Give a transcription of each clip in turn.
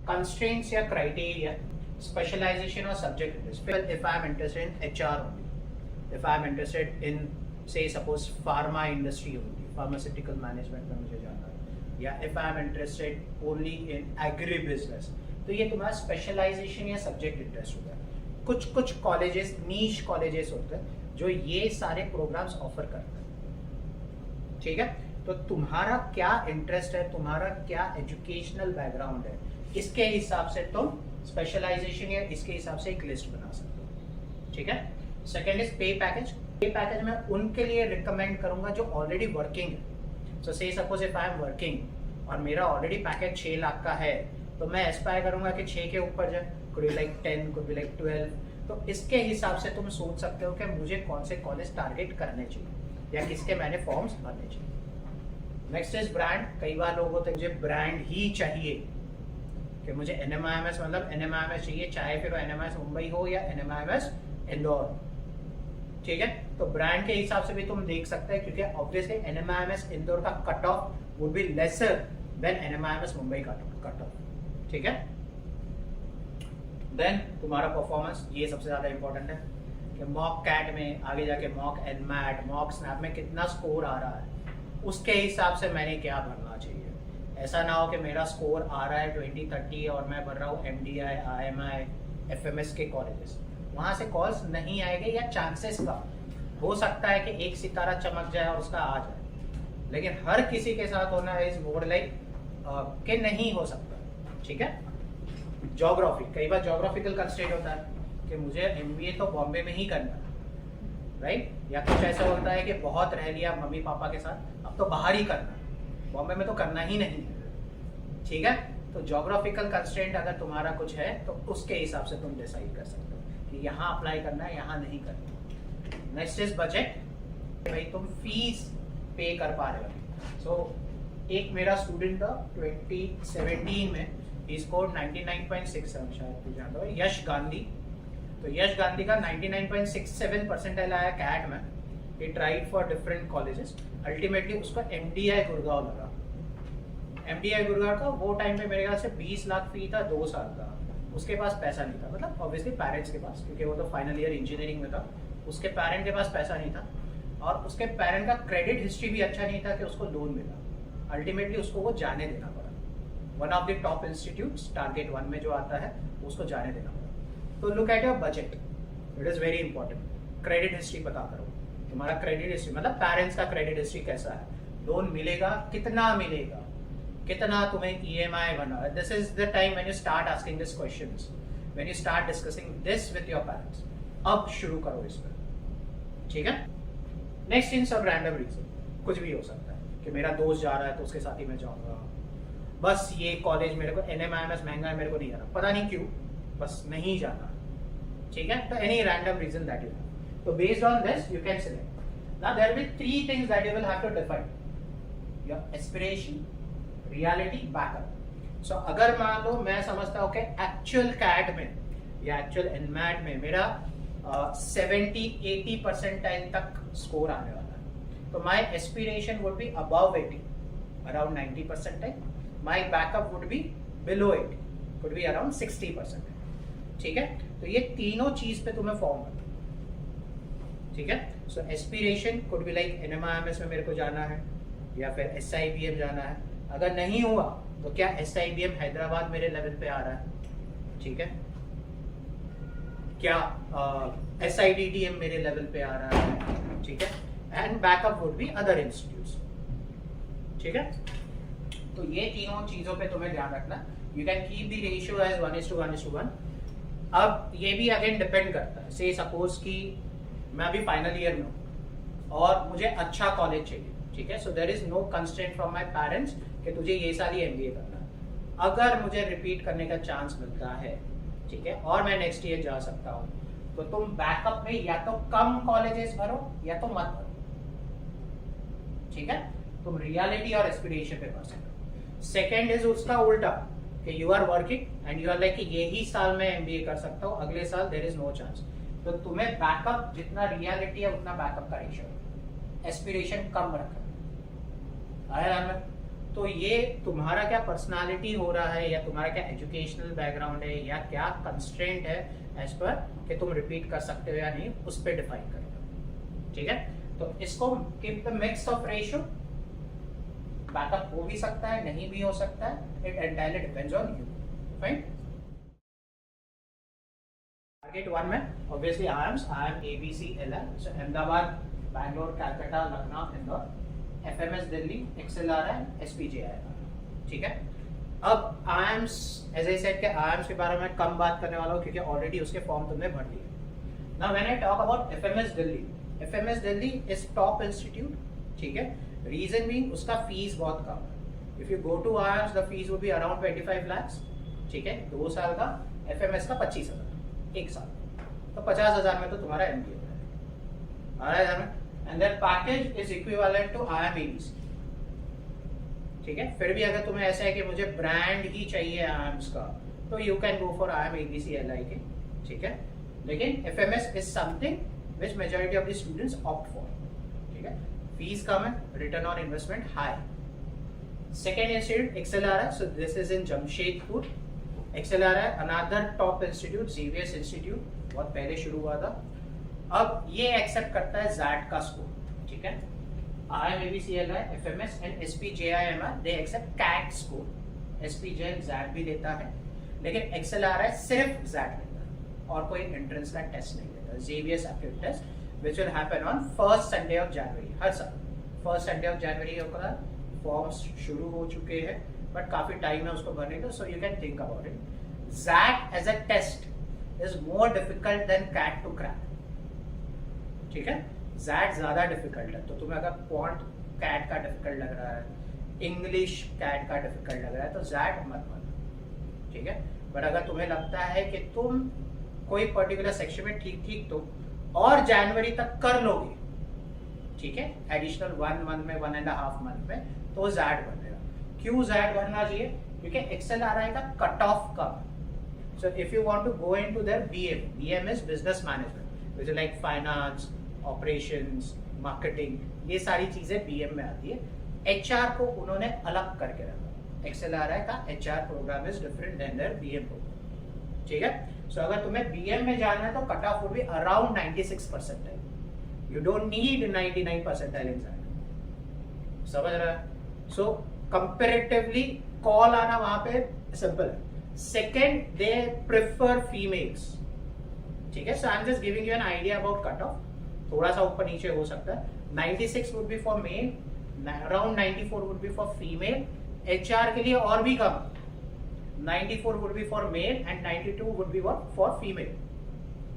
constraints या criteria, specialization or subject interest. If I am interested in HR only, if I am interested in say suppose pharma industry only, pharmaceutical management में मुझे जाना है, या if I am interested only in agri business, तो ये तुम्हारा specialization या subject interest होता है. कुछ colleges, niche colleges होते हैं जो ये सारे programs offer करते हैं. ठीक है, तो तुम्हारा क्या इंटरेस्ट है, तुम्हारा क्या एजुकेशनल बैकग्राउंड है, इसके हिसाब से तुम स्पेशलाइजेशन या इसके हिसाब से एक लिस्ट बना सकते हो. ठीक है. सेकेंड इज पे पैकेज. पे पैकेज मैं उनके लिए रिकमेंड करूंगा जो ऑलरेडी वर्किंग है. सो से suppose if I am working और मेरा ऑलरेडी पैकेज 6 लाख का है, तो मैं एस्पायर करूंगा कि 6 के ऊपर जाए. Could be like 10, could be like 12. तो इसके हिसाब से तुम सोच सकते हो कि मुझे कौन से कॉलेज टारगेट करने चाहिए या किसके मैंने फॉर्म्स भरने चाहिए. Next is brand. कई बार लोग होते हैं मुझे ब्रांड ही चाहिए, कि मुझे NMIMS मतलब NMIMS चाहिए, चाहे फिर NMIMS मुंबई हो या NMIMS इंदौर. ठीक है, तो ब्रांड के हिसाब से भी तुम देख सकते हैं, क्योंकि ऑब्वियसली NMIMS इंदौर का cut off would be lesser than NMIMS Mumbai का कट ऑफ. ठीक है. देन तुम्हारा परफॉर्मेंस, ये सबसे ज्यादा इंपॉर्टेंट है कि मॉक कैट में आगे जाके मॉक एनमैट, मॉक स्नैप में कितना स्कोर आ रहा है, उसके हिसाब से मैंने क्या भरना चाहिए. ऐसा ना हो कि मेरा स्कोर आ रहा है 20-30 और मैं भर रहा हूँ MDI, IMI, FMS के कॉलेजेस, वहाँ से कॉल्स नहीं आएंगे या चांसेस का हो सकता है कि एक सितारा चमक जाए और उसका आ जाए, लेकिन हर किसी के साथ होना इज मोर लाइक कि नहीं हो सकता. ठीक है. ज्योग्राफी, कई बार ज्योग्राफिकल कंस्ट्रेंट होता है कि मुझे MBA तो बॉम्बे में ही करना है, राइट. या कुछ ऐसा होता है कि बहुत रह लिया मम्मी पापा के साथ, अब तो बाहर ही करना है, बॉम्बे में तो करना ही नहीं है. ठीक है. तो ज्योग्राफिकल कंस्ट्रेंट अगर तुम्हारा कुछ है तो उसके हिसाब से तुम डिसाइड कर सकते हो कि यहाँ अप्लाई करना है, यहाँ नहीं करना. Next is budget. भाई तुम फीस पे कर पा रहे हो. सो एक मेरा स्टूडेंट था 2017 में, ही स्कोर्ड 99.67 शायद तू जानता हो, यश गांधी. तो यश गांधी का 99.67 परसेंटाइल आया कैट में. He tried for different colleges. Ultimately उसको MDI गुड़गांव लगा. MDI गुड़गांव का वो टाइम पे मेरे ख्याल से 20 लाख फी था 2 साल का. उसके पास पैसा नहीं था, मतलब ऑब्वियसली पेरेंट्स के पास, क्योंकि वो तो फाइनल ईयर इंजीनियरिंग में था. उसके पेरेंट के पास पैसा नहीं था और उसके पेरेंट का क्रेडिट हिस्ट्री भी अच्छा नहीं था कि उसको लोन मिला. अल्टीमेटली उसको वो जाने देना पड़ा. One of the top institutes target 1 में जो आता है उसको जाने देना पड़ा. तो look at your budget, it is very important. Credit history पता करो. तुम्हारा क्रेडिट हिस्ट्री मतलब पेरेंट्स का क्रेडिट हिस्ट्री कैसा है, लोन मिलेगा, कितना मिलेगा, कितना तुम्हें EMI बना है. This is the time when you start asking this questions, when you start discussing this with your parents. अब शुरू करो इस पर. ठीक है. नेक्स्ट इन सब रैंडम रीजन, कुछ भी हो सकता है कि मेरा दोस्त जा रहा है तो उसके साथ ही मैं जाऊंगा. बस ये कॉलेज मेरे को NMIMS महंगा है, मेरे को नहीं जाना, पता नहीं क्यों, बस नहीं जाना. ठीक है. तो any random reason that you have. So based on this, you can select. Now there will be 3 things that you will have to define: your aspiration, reality, backup. So अगर मान लो मैं समझता हूँ कि actual CAT में या actual NMAT में मेरा 70-80 परसेंटाइल तक स्कोर आने वाला है, तो my aspiration would be above 80, around 90 percentile. My backup would be below 80, could be around 60 percentile. ठीक है. तो ये तीनों चीज पे तुम्हें फॉर्म करना. ठीक है. So aspiration could be like NMIMS में मेरे को जाना है या फिर SIBM जाना है. अगर नहीं हुआ तो क्या SIBM हैदराबाद मेरे लेवल पे आ रहा है. ठीक है. क्या SIDDM मेरे लेवल पे आ रहा है. ठीक है. And backup would be other institutes. ठीक है. तो ये तीनों चीजों पे तुम्हें ध्यान रखना. You can keep the ratio as 1:1:1. अब ये भी अगेन डिपेंड करता है. से सपोज कि मैं अभी फाइनल ईयर में हूँ और मुझे अच्छा कॉलेज चाहिए. ठीक है. So there is no constraint from my parents कि तुझे ये साल ही MBA करना है. अगर मुझे रिपीट करने का चांस मिलता है, ठीक है, और मैं नेक्स्ट ईयर जा सकता हूँ, तो तुम बैकअप में या तो कम कॉलेजेस भरो या तो मत भरो. ठीक है. तुम रियलिटी और एस्पिरेशन पे भर सकते हो. सेकेंड इज उसका उल्टा कि you are working and you are like यही साल में MBA कर सकता हूँ, अगले साल देयर इज नो चांस. तो तुम्हें बैकअप जितना रियलिटी है उतना बैकअप का रेशियो, एस्पिरेशन कम रखना. तो ये तुम्हारा क्या पर्सनालिटी हो रहा है, या तुम्हारा क्या एजुकेशनल बैकग्राउंड है, या क्या कंस्ट्रेंट है एज पर कि तुम रिपीट कर सकते हो या नहीं, उस पर डिफाइन करेगा। ठीक है, तो इसको keep the mix of ratio, backup हो भी सकता है, नहीं भी हो सकता है, it entirely depends on you. Fine. Target 1 में obviously IIMs, IIM ABC LI, so Ahmedabad, Bangalore, Calcutta, Lucknow, Indore, FMS Delhi, XLRI, SPJI। ठीक है, अब IIMs एज आई सेड के IIMs के बारे में कम बात करने वाला हूँ क्योंकि ऑलरेडी उसके फॉर्म तुमने भर दिए। Now when I talk about FMS Delhi, FMS Delhi is top institute. ठीक है, रीजन बीइंग उसका फीस बहुत कम है। If you go to IIMs the fees will be around 25 lakhs। ठीक है, 2 साल का, FMS का 25,000 1 साल, तो 50,000 में तो तुम्हारा MBA हो जाएगा। And that package is equivalent to IIM ABC। ठीक है, फिर भी अगर तुम्हें ऐसा है कि मुझे ब्रांड ही चाहिए IIMs का, तो you can go for IIM ABC LI के। ठीक है, लेकिन FMS is something which majority of the students opt for. ठीक है, फीस कम है, return on investment high. Second institute XLRI, so this is in Jamshedpur. XLRI another top institute, ZVS institute, बहुत पहले शुरू हुआ था। अब ये एक्सेप्ट करता है ZAT का स्कोर। ठीक है, IIM ABC LI, FMS and SPJIMR they accept CAT score. SPJI ZAT भी लेता है, लेकिन XLRI सिर्फ ZAT लेता है और कोई एंट्रेंस का टेस्ट नहीं लेता। ZVS aptitude test which will happen on first Sunday of January, हर साल फर्स्ट संडे ऑफ जनवरी होगा। फॉर्म्स शुरू हो चुके हैं बट काफी टाइम है उसको भरने का, so you can think about it. ZAT as a test is more difficult than CAT to crack। ठीक है, ZAT ज्यादा डिफिकल्ट है, तो तुम्हें अगर क्वांट CAT का डिफिकल्ट लग रहा है, इंग्लिश CAT का डिफिकल्ट लग रहा है, तो ZAT मत मानो। ठीक है, बट अगर तुम्हें लगता है कि तुम कोई पर्टिकुलर सेक्शन में ठीक तो और जनवरी तक कर लोगे, ठीक है, एडिशनल 1 मंथ में, 1.5 मंथ में, तो ZAT बनेगा। क्यों ZAT बनना चाहिए? क्योंकि XLRI का cut of come. So if you want to go into their BM is business management, which is like finance, operations, marketing, ये सारी चीजें BM में आती है। HR को उन्होंने अलग करके रखा। XLRI का HR program is different than their BM program. ठीक है, so अगर तुम्हें BM में जाना है तो cut of would be around 96%। You don't need 99 percentile in that। समझ रहा है? So comparatively कॉल आना वहां पे सिंपल है। Second, they prefer females। ठीक है, so I'm just giving you an idea about cutoff। थोड़ा सा ऊपर नीचे हो सकता है। 96 would be for male, around 94 would be for female। HR के लिए और भी कम, 94 would be for male and 92 would be for female।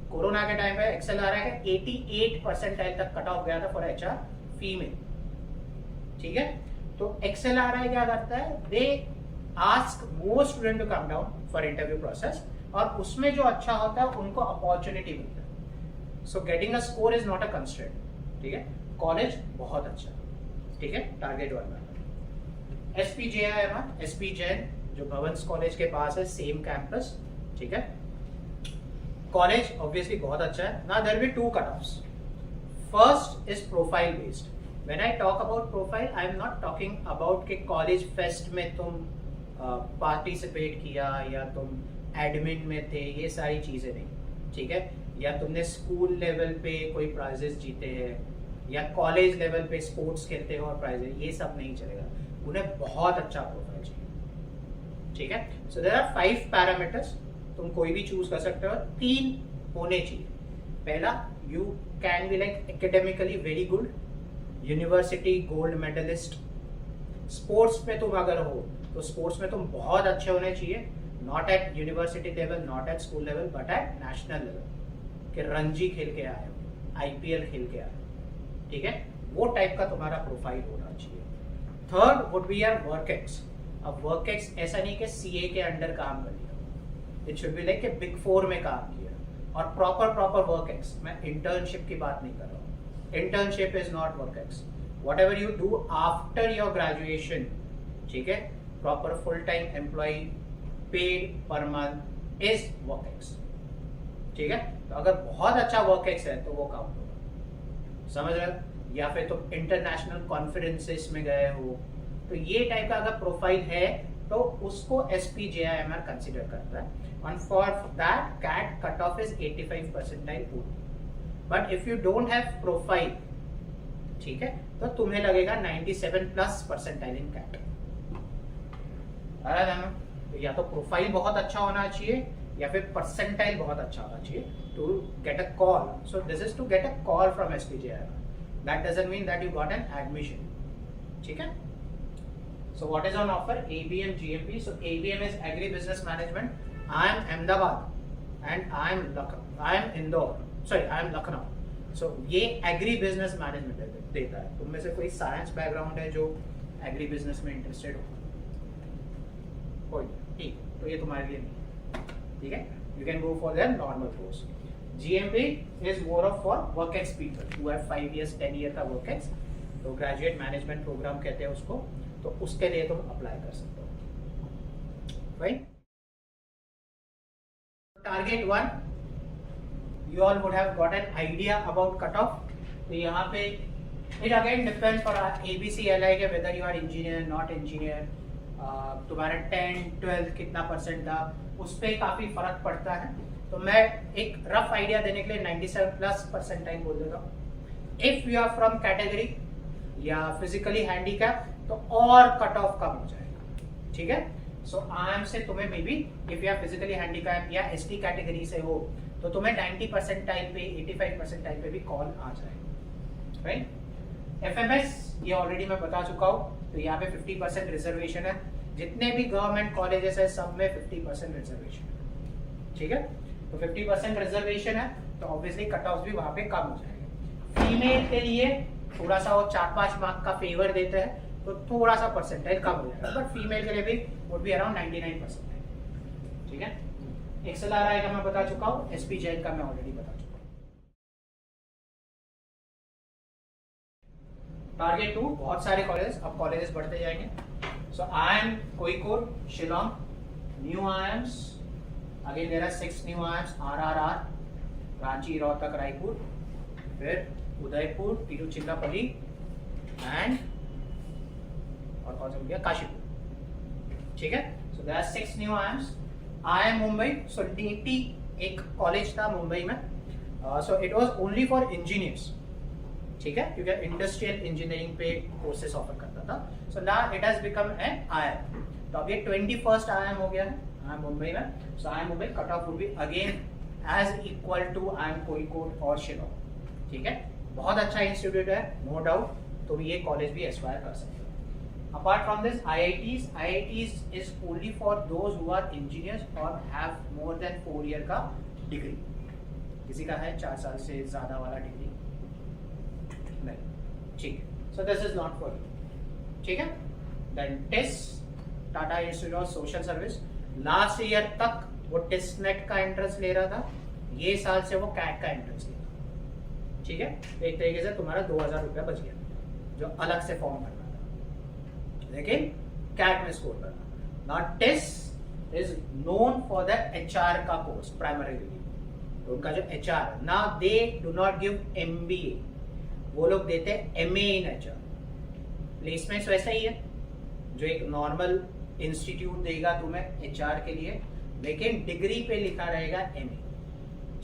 Corona के टाइम पे XLRI का 88 परसेंटाइल तक कट ऑफ गया था फॉर HR फीमेल। ठीक है, तो XLRI क्या करता है, दे ask more student to come down for interview process, और उसमें जो अच्छा होता है उनको अपॉर्चुनिटी मिलता है। So getting a score is not a constraint। ठीक है, कॉलेज बहुत अच्छा। ठीक है, टारगेट 1 में SPJIMR, SP जैन जो भवंस कॉलेज के पास है, सेम कैंपस। ठीक है, कॉलेज ऑब्वियसली बहुत अच्छा है ना। There will be 2 cutoffs. First is profile based. When I talk about profile, I am not talking about के कॉलेज फेस्ट में तुम पार्टिसिपेट किया या तुम एडमिन में थे, ये सारी चीजें नहीं। ठीक है, या तुमने स्कूल लेवल पे कोई प्राइजेस जीते हैं या कॉलेज लेवल पे स्पोर्ट्स खेलते हो और प्राइजेस, ये सब नहीं चलेगा। उन्हें बहुत अच्छा प्रोफाइल चाहिए। ठीक है, सो देयर आर 5 पैरामीटर्स, तुम कोई भी चूज कर सकते हो। 3 होने चाहिए। पहला, you can be like academically very good, university gold medallist. Sports में तुम अगर हो तो स्पोर्ट्स में तुम बहुत अच्छे होने चाहिए, not at university level, not at school level, but at national level, कि रणजी खेल के आए हो, IPL खेल के आए हो। ठीक है, वो टाइप का तुम्हारा प्रोफाइल होना चाहिए। Third would be your work ex. अब वर्क एक्स ऐसा नहीं कि CA के अंडर काम कर लिया, इट शुड बी लाइक कि बिग 4 में काम किया, और प्रॉपर वर्क एक्स। मैं इंटर्नशिप की बात नहीं कर रहा हूँ। Internship is not work ex. whatever you do after your graduation, ठीक है, proper full time employee paid per month is workex। ठीक है, तो अगर बहुत अच्छा वर्केक्स है तो वो काउंट होगा। समझ रहे हो? या फिर तुम इंटरनेशनल कॉन्फ्रेंसेस में गए हो, तो ये टाइप का अगर प्रोफाइल है तो उसको SPJIMR कंसिडर करता है, and for that CAT cutoff is 85 percentile only. But if you don't have profile, ठीक है, तो तुम्हें लगेगा 97 प्लस परसेंटाइल इन CAT। तो या तो प्रोफाइल बहुत अच्छा होना चाहिए या फिर परसेंटाइल बहुत अच्छा होना चाहिए to get a call. So this is to get a call from SPJIMR, that doesn't mean that you got an admission, ठीक है। So what is on offer? ABM GMP. So ABM is Agri Business Management. I am Ahmedabad and I am Indore. Sorry, I am Lucknow. So ये Agri Business Management देता है। तुम में से कोई science background है जो एग्री बिजनेस में इंटरेस्टेड हो? कोई? ठीक, तो ये तुम्हारे लिए नहीं, ठीक है। You can go for their normal course. GMP is more of for work ex people who have 5 years 10 year का work ex, तो ग्रेजुएट मैनेजमेंट प्रोग्राम कहते हैं उसको, तो उसके लिए तुम अप्लाई कर सकते हो, right. Target 1, you all would have got an idea about cutoff। तो यहाँ पे it again depends for ABCLI के whether you are engineer not engineer, तुम्हारा 10 12 कितना परसेंट था, उस पर काफी फर्क पड़ता है। तो मैं एक रफ आइडिया देने के लिए 97 प्लस परसेंटाइल बोल देता हूँ। If you are from category या फिजिकली हैंडीकैप तो और कट ऑफ कम हो जाएगा, ठीक है। सो आराम से तुम्हें maybe if you are physically handicap या ST कैटेगरी से हो तो तुम्हें 90 परसेंटाइल पे 85 परसेंटाइल पे भी कॉल आ जाएगा, राइट। FMS ये ऑलरेडी मैं बता चुका हूँ, तो यहाँ पे 50% रिजर्वेशन है। जितने भी गवर्नमेंट कॉलेजेस है सब में 50% रिजर्वेशन है, ठीक है। तो 50% रिजर्वेशन है तो ऑब्वियसली कट ऑफ भी वहां पे कम हो जाएगा। फीमेल के लिए थोड़ा सा वो 4-5 मार्क का फेवर देते हैं तो थोड़ा सा परसेंटाइल कम हो जाएगा, बट फीमेल के लिए भी वुड बी अराउंड 99%, ठीक है। XLRI का मैं बता चुका हूँ, SPJIMR का मैं ऑलरेडी बता चुका हूँ। टारगेट 2 बहुत सारे कॉलेज, अब कॉलेजेस बढ़ते जाएंगे। So IIM Kozhikode Shillong, new IIMs, again there are 6 new IIMs, RRR Ranchi, Rohtak, Raipur, फिर उदयपुर, तिरुचिरापल्ली एंड और कौन सा हो गया, काशीपुर, ठीक है। So there are 6 new IIMs। IIM Mumbai, so DT एक कॉलेज था मुंबई में, so it was only for engineers, ठीक है, क्योंकि इंडस्ट्रियल इंजीनियरिंग पे कोर्सेस ऑफर करता था। So now it has become an IIM। तो अब ये 21st IIM हो गया है IIM मुंबई में। So IIM Mumbai cut off would be again as equal to IIM Kozhikode और शिलोंग, ठीक है। बहुत अच्छा इंस्टीट्यूट है, नो डाउट, तो ये कॉलेज भी एस्पायर कर सकते हो। Apart from this, IITs is only for those who are engineers or have more than 4 year का डिग्री। किसी का है 4 साल से ज्यादा वाला डिग्री? नहीं, ठीक है। So this is not for you, ठीक है। Then TISS, Tata institute of social service, last year तक वो टेस्ट नेट का एंट्रेंस ले रहा था, ये साल से वो कैट का एंट्रेंस ले रहा है, ठीक है। तो एक तरीके से तुम्हारा 2000 रुपया बच गया जो अलग से फॉर्म करना, लेकिन कैट में स्कोर करना। Not test is known for the HR का कोर्स प्राइमरीली, तो उनका जो HR ना, they do not give MBA, वो लोग देते हैं MA इन HR। प्लेसमेंट्स वैसा ही है जो एक नॉर्मल इंस्टीट्यूट देगा तुम्हें HR के लिए, लेकिन डिग्री पे लिखा रहेगा MA,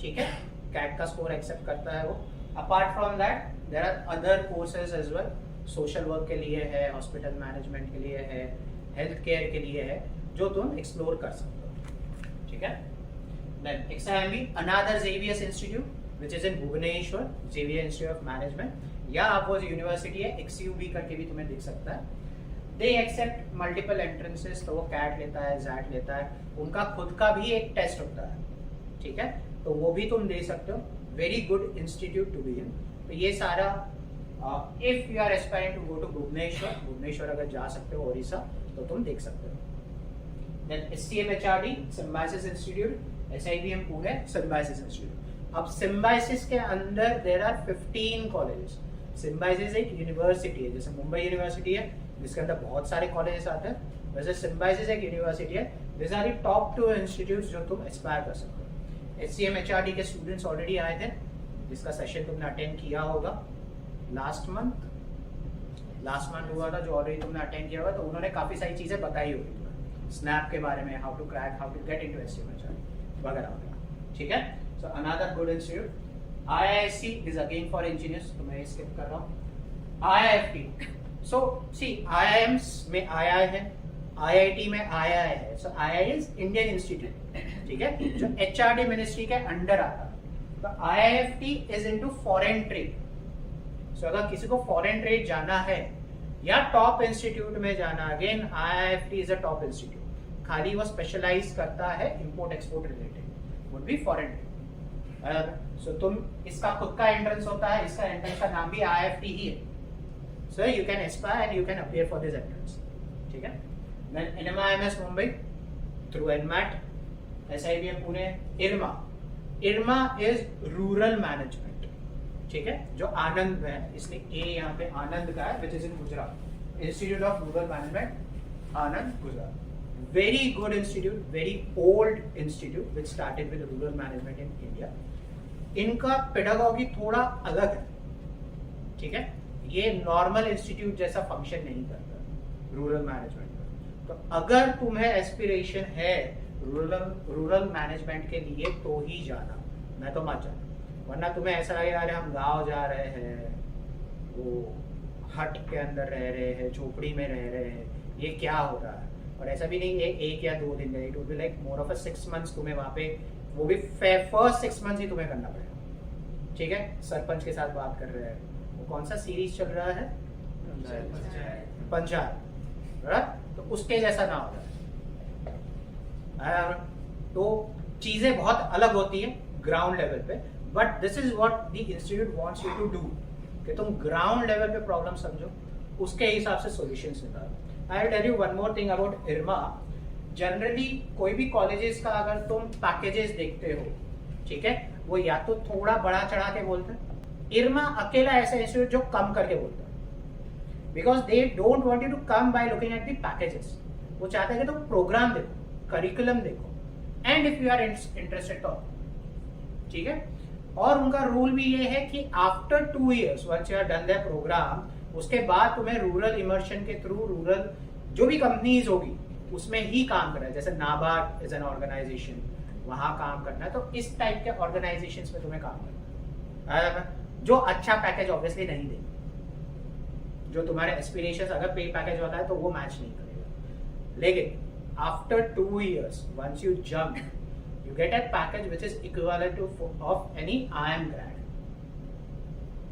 ठीक है। कैट का स्कोर एक्सेप्ट करता है वो। Apart from that there are other courses as well, social work के लिए है, हॉस्पिटल मैनेजमेंट के लिए है, हेल्थ केयर के लिए है, जो तुम एक्सप्लोर कर सकते हो, ठीक है। Then XIMB, another Xavier's institute which is in Bhubaneswar, Xavier institute of management, या आप वो यूनिवर्सिटी है XUB करके भी तुम्हें दिख सकता है। दे एक्सेप्ट मल्टीपल एंट्रेंसेस, तो वो कैट लेता है, जैट लेता है, उनका खुद का भी एक टेस्ट होता है, ठीक है, तो वो भी तुम दे सकते हो। Very good institute to be in. तो ये सारा if you are aspiring to go to Bhubaneswar अगर जा सकते हो ओडिशा तो तुम देख सकते हो। Then STM HRD Symbiosis institute, SIBM Pune Symbiosis institute. अब सिम्बायोसिस के अंदर देयर आर 15 कॉलेजेस। सिम्बायोसिस एक यूनिवर्सिटी है, जैसे मुंबई यूनिवर्सिटी है जिसके अंदर बहुत सारे कॉलेजेस आते हैं, वैसे सिम्बायोसिस एक यूनिवर्सिटी है। This are the top 2 institutes जो तुम एस्पायर कर सकते हो। STM HRD के स्टूडेंट्स ऑलरेडी आए थे, जिसका सेशन तुमने अटेंड किया होगा लास्ट मंथ, लास्ट मंथ हुआ था जो ऑलरेडी तुमने अटेंड किया हुआ, तो उन्होंने काफ़ी सारी चीज़ें बताई होगी तुम्हें स्नैप के बारे में, how to crack, how to get into STM वगैरह वगैरह, ठीक है। So another good institute IISc is again for engineers, तो मैं स्किप कर रहा हूँ। IIFT, सो सी IIMs में II है, IIT में II है, सो II इज इंडियन इंस्टीट्यूट, ठीक है, जो HRD मिनिस्ट्री के अंडर आता है। तो IIFT is into foreign trade. So अगर किसी को फॉरेन ट्रेड जाना है या टॉप इंस्टीट्यूट में जाना, again IIFT is a top institute, खाली वो स्पेशलाइज करता है import export related, would be foreign trade. So तुम इसका खुद का एंट्रेंस होता है, इसका एंट्रेंस का नाम भी IIFT ही है, so you can aspire and you can appear for this entrance, ठीक है। Then NMIMS Mumbai through NMAT, SIBM Pune, IRMA is rural management, ठीक है, जो आनंद में है, इसलिए ए यहाँ पे आनंद का है, विच is in Gujarat, institute of rural management Anand Gujarat. Very good institute, very old institute which started with rural management in India. इनका पेडागॉजी थोड़ा अलग है, ठीक है, ये नॉर्मल इंस्टीट्यूट जैसा फंक्शन नहीं करता रूरल मैनेजमेंट का। तो अगर तुम्हें एस्पिरेशन है रूरल मैनेजमेंट के लिए तो ही जाना, मैं तो मत जाना, वरना तुम्हें ऐसा लगेगा अरे हम गांव जा रहे हैं, वो हट के अंदर रह रहे हैं, झोपड़ी में रह रहे हैं, ये क्या हो रहा है। और ऐसा भी नहीं है एक या 2 दिन, it would be like more of a 6 months तुम्हें वहाँ पे, वो भी फर्स्ट 6 मंथ्स ही तुम्हें करना पड़ेगा, ठीक है। सरपंच के साथ बात कर रहे हैं, वो कौन सा सीरीज चल रहा है, पंचायत, तो उसके जैसा ना हो जाए। तो चीजें बहुत अलग होती है ग्राउंड लेवल पे, but this is what the institute wants you to do, कि तुम ग्राउंड लेवल पे प्रॉब्लम समझो, उसके हिसाब से सॉल्यूशंस निकालो। I will tell you one more thing about IRMA। Generally कोई भी कॉलेजेस का अगर तुम पैकेजेस देखते हो, ठीक है, वो या तो थोड़ा बड़ा चढ़ा के बोलते हैं, IRMA अकेला ऐसा इंस्टीट्यूट जो कम करके बोलता है, because they don't want you to come by looking at the packages. वो चाहते हैं कि तुम प्रोग्राम देखो, करिकुलम देखो, and if you are interested तो, ठीक है। और उनका रूल भी ये है कि after 2 years once you are done that program, उसके बाद तुम्हें रूरल इमर्शन के थ्रू रूरल जो भी कंपनीज होगी उसमें ही काम करना है, जैसे नाबार्ड इज एन ऑर्गेनाइजेशन, वहां काम करना है। तो इस टाइप के ऑर्गेनाइजेशंस में तुम्हें काम करना है, जो अच्छा पैकेज ऑब्वियसली नहीं देंगे, जो तुम्हारे एस्पिरेशंस, अगर पे पैकेज होता है तो वो मैच नहीं करेगा। लेकिन after 2 years, once you jump, you get a package which is equivalent to of any IIM grad,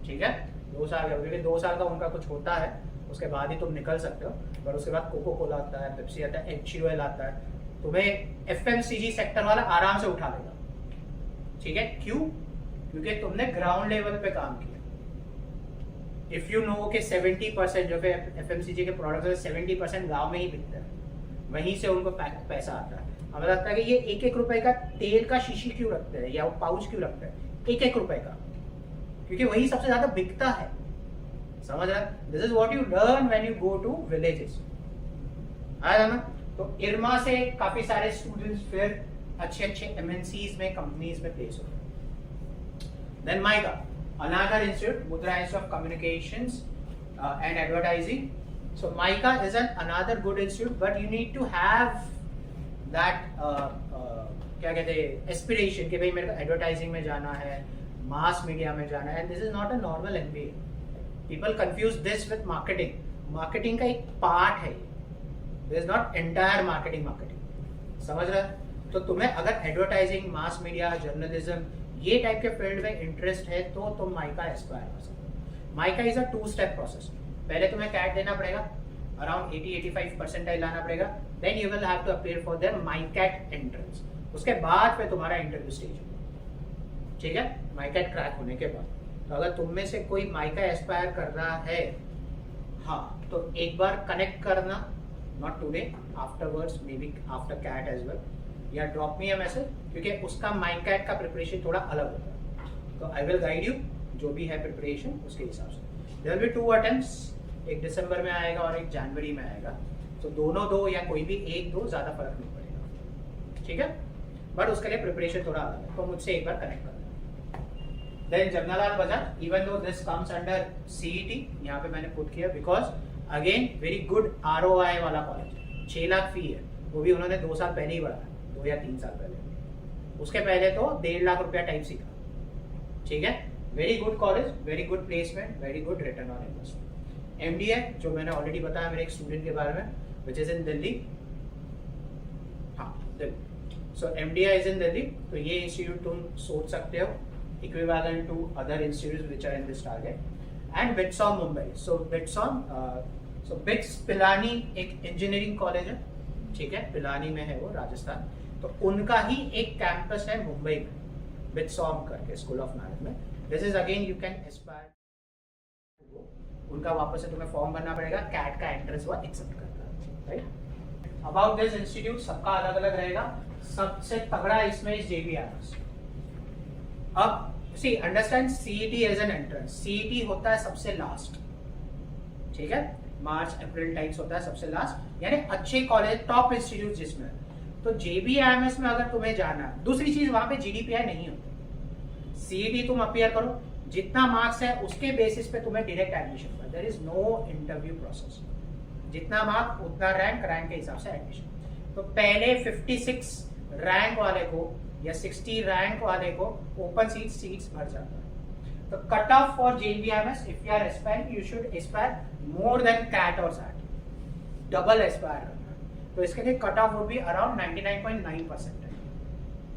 ठीक है। 2 साल का, क्योंकि 2 साल का उनका कुछ होता है, उसके बाद ही तुम निकल सकते हो, पर उसके बाद कोको कोला आता है, पेप्सी आता है, HUL आता है, तुम्हें FMCG सेक्टर वाला आराम से उठा लेगा, ठीक है। क्यों? क्योंकि तुमने ग्राउंड लेवल पे काम किया। इफ यू नो कि 70% जो FMCG के प्रोडक्ट्स है 70% गाँव में ही बिकते हैं, वहीं से उनको पैसा आता है। हमें लगता है कि ये 1-1 रुपए का तेल का शीशी क्यों रखते हैं या वो पाउच क्यों रखते हैं 1-1 रुपए का, क्योंकि वही सबसे ज्यादा बिकता है, समझ रहा है। This is what you learn when you go to villages, आया ना। तो IRMA से काफी सारे स्टूडेंट्स फिर अच्छे MNCs में, कंपनीज में प्लेस होते हैं। देन MICA, अनदर इंस्टीट्यूट, मुद्रा institute of communications and advertising. So MICA is another good institute, but you need to have that क्या कहते हैं एस्पिरेशन कि भाई मेरे को एडवर्टाइजिंग में जाना है, मास मीडिया में जाना है। And this is not a normal MBA। People confuse this with marketing. Marketing का एक पार्ट है, this is not entire marketing. समझ रहे हैं? तो तुम्हें अगर एडवर्टाइजिंग, मास मीडिया, जर्नलिज्म ये टाइप के फील्ड में इंटरेस्ट है तो तुम MICA एस्पायर कर सकते हो। MICA is a 2-step process. पहले तुम्हें कैट देना पड़ेगा, अराउंड 80-85 परसेंटाइल लाना पड़ेगा, then you will have to appear for their MyCat entrance. उसके बाद फिर तुम्हारा इंटरव्यू स्टेज होगा, ठीक है, MyCat क्रैक होने के बाद। तो अगर तुम में से कोई MICA एस्पायर कर रहा है, हाँ, तो एक बार कनेक्ट करना, not today, afterwards, maybe after CAT as well, या ड्रॉप मी अ मैसेज, क्योंकि उसका MyCat का प्रिपरेशन थोड़ा अलग होता है। तो आई विल गाइड यू जो भी है प्रिपरेशन उसके हिसाब से। देयर विल बी 2 अटेम्प्ट्स, एक दिसंबर में आएगा और एक जनवरी में आएगा। तो दोनों 2 या कोई भी 1-2 ज्यादा फर्क नहीं पड़ेगा, ठीक है, बट उसके लिए प्रिपरेशन थोड़ा अलग है, तो मुझसे एक बार कनेक्ट करना। Then Jamnalal Bajaj, even though this comes under CET, यहाँ पे मैंने पुट किया because again very good ROI वाला कॉलेज, 6 लाख फी है, वो भी उन्होंने 2 साल पहले ही बढ़ाया, 2 या 3 साल पहले, उसके पहले तो 1.5 लाख रुपया टाइप सी था, ठीक है। Very good college, very good placement, very good return on investment. MDI जो मैंने ऑलरेडी बताया मेरे एक स्टूडेंट के बारे में, विच इज इन दिल्ली, हाँ दिल्ली, सो MDI इज इन दिल्ली, तो ये इंस्टीट्यूट तुम सोच सकते हो equivalent to other institutes which are in this target, and BITSOM Mumbai, so BITSOM so BITS Pilani एक इंजीनियरिंग कॉलेज है, ठीक है, पिलानी में है वो राजस्थान, तो उनका ही एक कैंपस है मुंबई में, BITSOM करके, school of management. This is again you can Aspire, उनका वापस से तुम्हें फॉर्म भरना पड़ेगा, कैट का एंट्रेंस वो एक्सेप्ट करता है, राइट। अबाउट दिस इंस्टीट्यूट सबका अलग अलग रहेगा, सबसे तगड़ा इसमें इस JBRS। अब see understand CET as an entrance, CET होता है सबसे लास्ट, ठीक है, मार्च अप्रैल टाइम्स होता है सबसे लास्ट, यानी अच्छे कॉलेज टॉप इंस्टीट्यूट जिसमें, तो JBIMS में अगर तुम्हें जाना है, दूसरी चीज वहां पे GDPI नहीं होता, CET तुम अपियर करो, जितना मार्क्स है उसके बेसिस पे तुम्हें डायरेक्ट एडमिशन पर, there is no interview process, जितना मार्क उतना रैंक, रैंक के हिसाब से एडमिशन। तो पहले 56 रैंक वाले को या 60 रैंक वाले को ओपन सीट्स भर जाता है। तो cut off for JBIMS, if you are aspiring, you should aspire more than CAT और सैट, डबल एस्पायर करना है। तो इसके लिए cut off would be around 99.9%,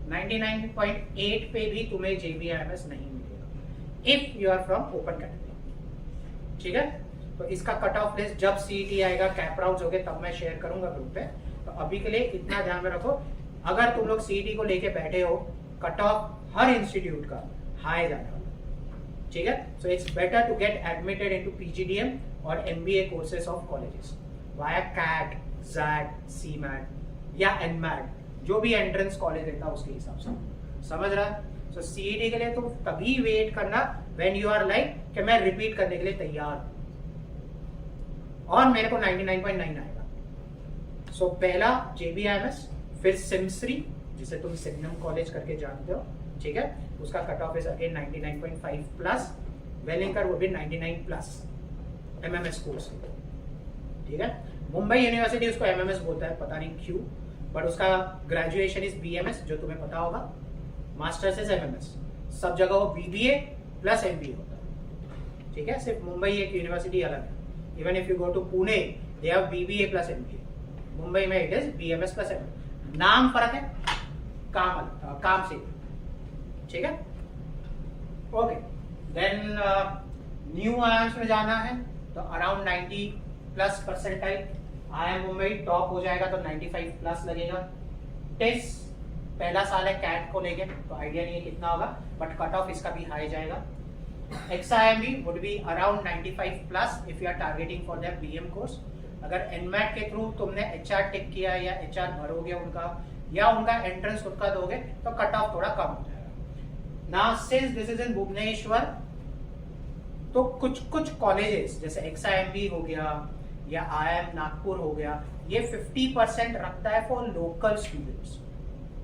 99.8 पे भी तुम्हें JBIMS नहीं मिलेगा if you are from open category, ठीक है। तो इसका कट ऑफ लिस्ट जब CET आएगा, कैप राउंड्स हो गए, तब मैं शेयर करूंगा ग्रुप पे। तो अभी के लिए इतना ध्यान में रखो, अगर तुम लोग CET को लेके बैठे हो, कट ऑफ हर इंस्टीट्यूट का हाई जाने वाला, ठीक है। So it's better to get admitted into PGDM और MBA courses of colleges via CAT, ZAT, CMAT या NMAT, जो भी एंट्रेंस कॉलेज देता है उसके हिसाब से, समझ रहा है। सो CET के लिए तुम तभी वेट करना व्हेन यू आर लाइक कि मैं रिपीट करने के लिए तैयार हूं और मेरे को 99.9 आएगा। सो पहला JBIMS, फिर सिमश्री जिसे तुम सिग्नम कॉलेज करके जानते हो, ठीक है, उसका cut off is again 99.5 plus, Welingkar वो भी 99 प्लस MMS कोर्स, ठीक है। मुंबई यूनिवर्सिटी उसको MMS बोलता है, पता नहीं क्यों, बट उसका ग्रेजुएशन इज BMS, जो तुम्हें पता होगा, मास्टर्स इज MMS, सब जगह वो BBA प्लस MBA होता है, ठीक है। सिर्फ मुंबई एक यूनिवर्सिटी अलग है, even if you go to Pune they have BBA plus MBA, Mumbai में it is BMS plus MBA, नाम फर्क है, काम से, ठीक है। ओके, देन न्यू IIMs में जाना है तो around 90+ percentile, IIM Mumbai top हो जाएगा तो 95 प्लस लगेगा। टेस्ट पहला साल है कैट को लेके, तो आइडिया नहीं है कितना होगा, बट कट ऑफ इसका भी हाई जाएगा। XIMB would be around 95 plus if you are targeting for their BM course. अगर NMAT के थ्रू तुमने HR टिक किया या HR भरोगे उनका, या उनका एंट्रेंस खुद का दोगे, तो कट ऑफ थोड़ा कम हो जाएगा। Now since this is in Bhubaneswar, तो कुछ कॉलेजेस जैसे XIMB हो गया या IIM नागपुर हो गया, ये 50% रखता है फॉर लोकल स्टूडेंट्स,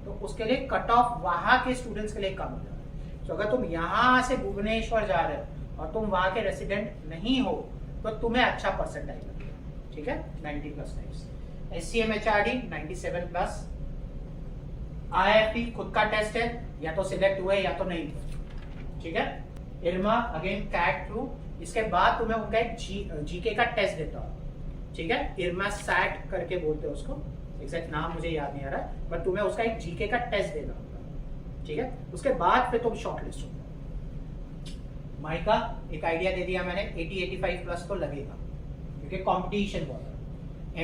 तो उसके लिए कट ऑफ वहां के स्टूडेंट्स के लिए कम हो जाएगा। तो अगर तुम यहाँ से भुवनेश्वर जा रहे हो और तुम वहां के रेसिडेंट नहीं हो, तो तुम्हें अच्छा परसेंटाइल लगेगा, ठीक है, 90+ types. SCM HRD 97 plus. IIFT खुद का टेस्ट है, या तो सिलेक्ट हुए या तो नहीं, ठीक है। IRMA अगेन कैट थ्रू, इसके बाद तुम्हें उनका एक GK का टेस्ट देता हो, ठीक है, IRMA SAT करके बोलते हैं उसको, एग्जैक्ट नाम मुझे याद नहीं आ रहा है, बट तुम्हें उसका एक GK का टेस्ट देना होगा, ठीक है। उसके बाद फिर तुम शॉर्टलिस्ट हो। माइका एक आइडिया दे दिया मैंने, 80-85 प्लस तो लगेगा क्योंकि कंपटीशन बहुत है।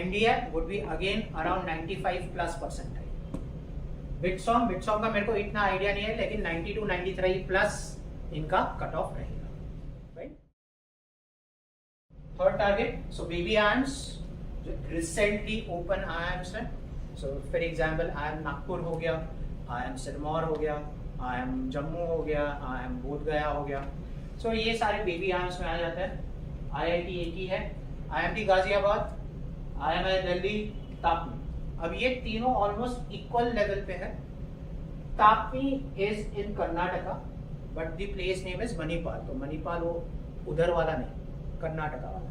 MDI would be again around 95+ percentile. BITSOM का मेरे को इतना आइडिया नहीं है, लेकिन 90-93 प्लस इनका कट ऑफ रहेगा, right. Third target, so baby IIMs जो रिसेंटली ओपन IIMs है, सो फॉर एग्जांपल IIM नागपुर हो गया, IIM सिरमौर हो गया, IIM जम्मू हो गया, IIM बोधगया हो गया, सो ये सारे बेबी IIMs में आ जाते हैं। IIT एक ही है, IIMT गाजियाबाद, IIMI दिल्ली, तापी। अब ये तीनों ऑलमोस्ट इक्वल लेवल पे है। Tapi is in Karnataka, but the place name is Manipal. तो मणिपाल वो उधर वाला नहीं, कर्नाटका वाला।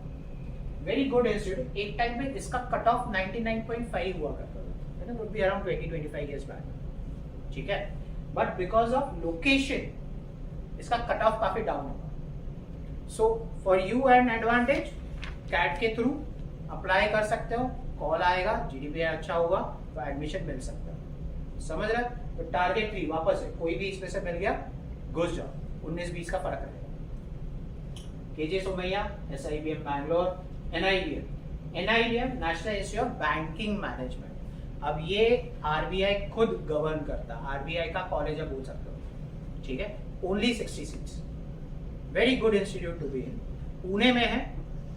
Very good institute. एक टाइम में इसका कट ऑफ 99.5 हुआ करता था, है ना, would be around 20-25 years back, ठीक है। बट बिकॉज ऑफ लोकेशन इसका कट ऑफ काफी डाउन होगा। So for you an advantage, CAT के थ्रू अप्लाई कर सकते हो, कॉल आएगा, जीडीपीआई अच्छा होगा तो एडमिशन मिल सकता है, समझ रहे। तो टारगेट 3 वापस है, कोई भी इसमें से मिल गया घुस जाओ, 19-20 का फर्क रहेगा। KJ Somaiya, SIBM Bangalore, NIBM national institute of banking management. अब ये RBI खुद गवर्न करता, RBI का कॉलेज है बोल सकते हो, ठीक है। Only 60 seats, very good institute to be in. Pune में है,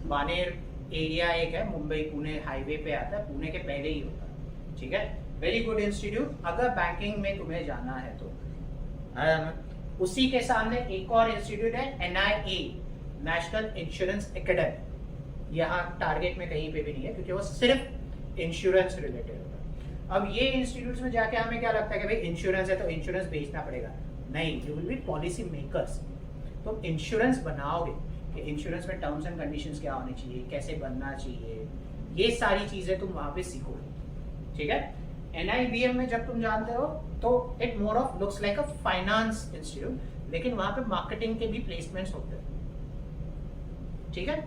बानेर एरिया एक है, मुंबई पुणे हाईवे पे आता है, पुणे के पहले ही होता है, ठीक है। वेरी गुड इंस्टीट्यूट अगर बैंकिंग में तुम्हें जाना है तो। उसी के सामने एक और इंस्टीट्यूट है NIA, नेशनल इंश्योरेंस एकेडमी। यहाँ टारगेट में कहीं पे भी नहीं है क्योंकि वो सिर्फ इंश्योरेंस रिलेटेड होता है। अब ये इंस्टीट्यूट्स में जाके हमें क्या लगता है कि भाई इंश्योरेंस है तो इंश्योरेंस बेचना पड़ेगा, नहीं, you will be policy makers. तुम इंश्योरेंस बनाओगे कि इंश्योरेंस में टर्म्स एंड कंडीशंस क्या होनी चाहिए, कैसे बनना चाहिए, ये सारी चीजें तुम वहां पे सीखोगे, ठीक है। NIBM में जब तुम जानते हो तो it more of looks like a finance institute, लेकिन वहां पे मार्केटिंग के भी प्लेसमेंट्स होते हैं, ठीक है।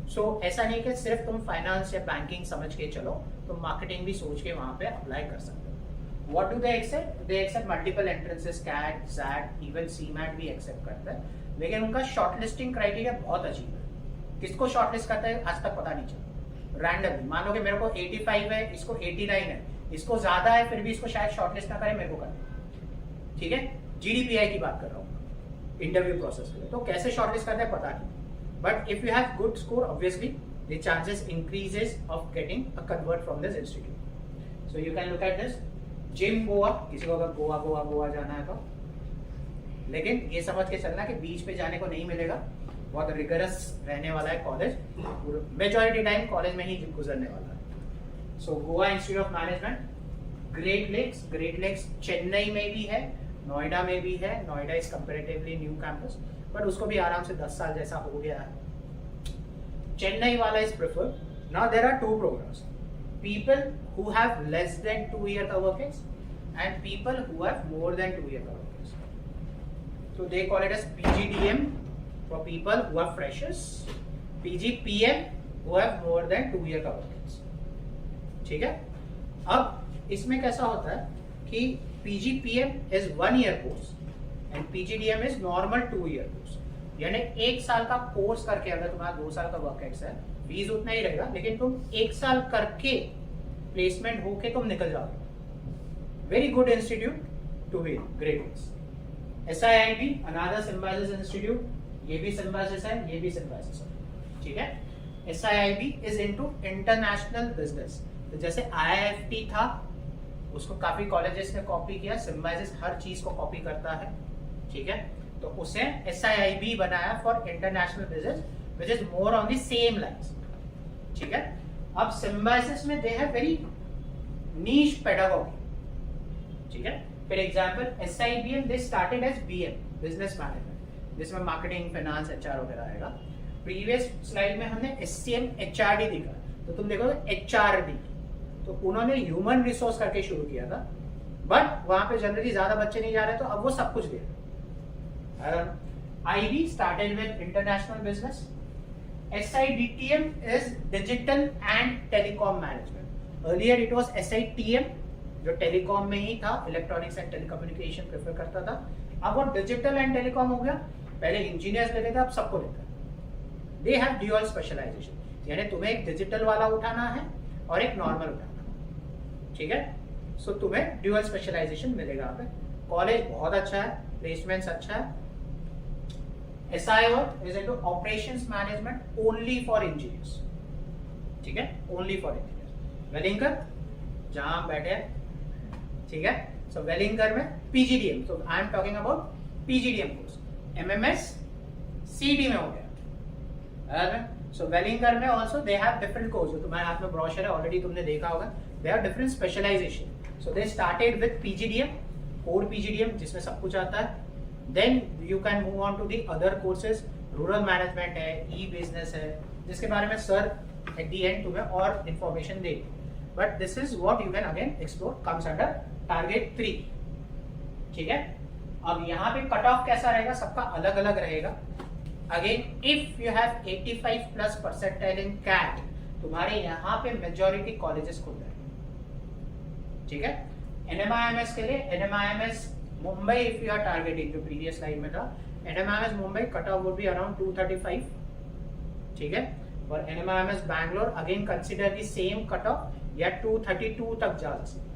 सो ऐसा नहीं कि सिर्फ तुम फाइनेंस या बैंकिंग समझ के चलो, तुम मार्केटिंग भी सोच के वहां पे अप्लाई कर सकते हो। What do they accept? They accept multiple entrances, CAT, SAT, even CMAT भी एक्सेप्ट करता है, लेकिन उनका शॉर्टलिस्टिंग क्राइटेरिया बहुत अजीब है। किसको शॉर्टलिस्ट करता है आज तक पता नहीं चला, रैंडम। मान लो कि मेरे को 85 है, इसको 89 है, इसको ज्यादा है, फिर भी इसको शायद शॉर्टलिस्ट ना करे, मेरे को करे, ठीक है। GDPI की बात कर रहा हूँ इंटरव्यू प्रोसेस के लिए, तो कैसे शॉर्टलिस्ट करते हैं पता नहीं। But if you have good score, obviously the chances increases of getting a convert from this institute. So you can look at this gym Goa, किसी को अगर गोवा जाना है तो, लेकिन ये समझ के चलना कि बीच पे जाने को नहीं मिलेगा, बहुत रिगरस रहने वाला है कॉलेज, मेजॉरिटी टाइम कॉलेज में ही गुजरने वाला है। So Goa institute of management, Great Lakes Chennai में भी है, नोएडा में भी है। Noida is comparatively new campus, but उसको भी आराम से 10 साल जैसा हो गया है। चेन्नई वाला is prefer. Now there are 2 programmes, people who have less than 2 year का work experience and people who have more than 2 year का work experience. So they call it as PGDM for people who are freshers, PGPM who have more than 2 year का work experience, ठीक है। अब इसमें कैसा होता है कि PGPM is 1 year course and PGDM is normal 2 year course, यानी 1 साल का कोर्स करके अगर तुम्हारा 2 साल का वर्क एक्स है, फीस उतना ही रहेगा, लेकिन तुम 1 साल करके प्लेसमेंट होके तुम निकल जाओगे। Very good institute to be, great. SIIB another Symbiosis institute, ये भी सिम्बायोसिस है, ये भी सिम्बायोसिस है, ठीक है। SIIB is into international business. तो जैसे IIFT था, उसको काफी कॉलेजेस ने कॉपी किया, सिम्बायोसिस हर चीज को कॉपी करता है, ठीक है। तो उसे SIIB बनाया for international business which is more on the same lines, ठीक है। अब सिम्बायोसिस में they have very niche pedagogy, ठीक है। For example, SIBM they started as BM, business management, जिसमें मार्केटिंग, फाइनेंस, HR वगैरह आएगा। प्रीवियस स्लाइड में हमने SCM HRD दिखा, तो तुम देखोगे HRD, तो उन्होंने ह्यूमन रिसोर्स करके शुरू किया था, बट वहां पे जनरली ज्यादा बच्चे नहीं जा रहे, तो अब वो सब कुछ दे रहे। IB started with international business, SIDTM is digital and telecom management, earlier it was SITM जो टेलीकॉम में ही था, इलेक्ट्रॉनिक्स एंड टेलीकम्युनिकेशन प्रेफर करता था, अब वो डिजिटल एंड टेलीकॉम हो गया। पहले इंजीनियर्स लेते थे, अब सबको लेते हैं। दे हैव ड्यूअल स्पेशलाइजेशन, यानी तुम्हें एक डिजिटल वाला उठाना है और एक नॉर्मल उठाना है, ठीक है। सो तुम्हें ड्यूअल स्पेशलाइजेशन मिलेगा यहाँ पे। कॉलेज बहुत अच्छा है, प्लेसमेंट्स अच्छा है। SIO is into operations management only for engineers, ठीक है, ओनली फॉर इंजीनियर्स। वेलिंगकर जहां हम बैठे हैं, ठीक है। सो वेलिंगकर में PGDM, so I am talking about PGDM course. MMS CD में हो गया। सो वेलिंगकर में also they have different course, जो तुम्हारे हाथ में ब्रोशर है ऑलरेडी तुमने देखा होगा, they have different specialization. So they started with PGDM, core PGDM जिसमें सब कुछ आता है, then you can move on to the other courses. Rural management है, ई बिजनेस है, जिसके बारे में सर एट दी एंड तुम्हें और information they. But this is what you can again explore, comes under target 3. ठीक है. अब यहाँ पे कट ऑफ कैसा रहेगा, सबका अलग अलग रहेगा. Again if you have 85 plus percentile in CAT, तुम्हारे यहाँ पे मेजॉरिटी कॉलेजेस खुल रहे हैं. ठीक है. NMIMS के लिए, NMIMS Mumbai if you are targeting, जो प्रीवियस स्लाइड में था, NMIMS Mumbai cut off would be around 235. ठीक है. और NMIMS Bangalore again consider the same cut off, या 232 तक जा सकते.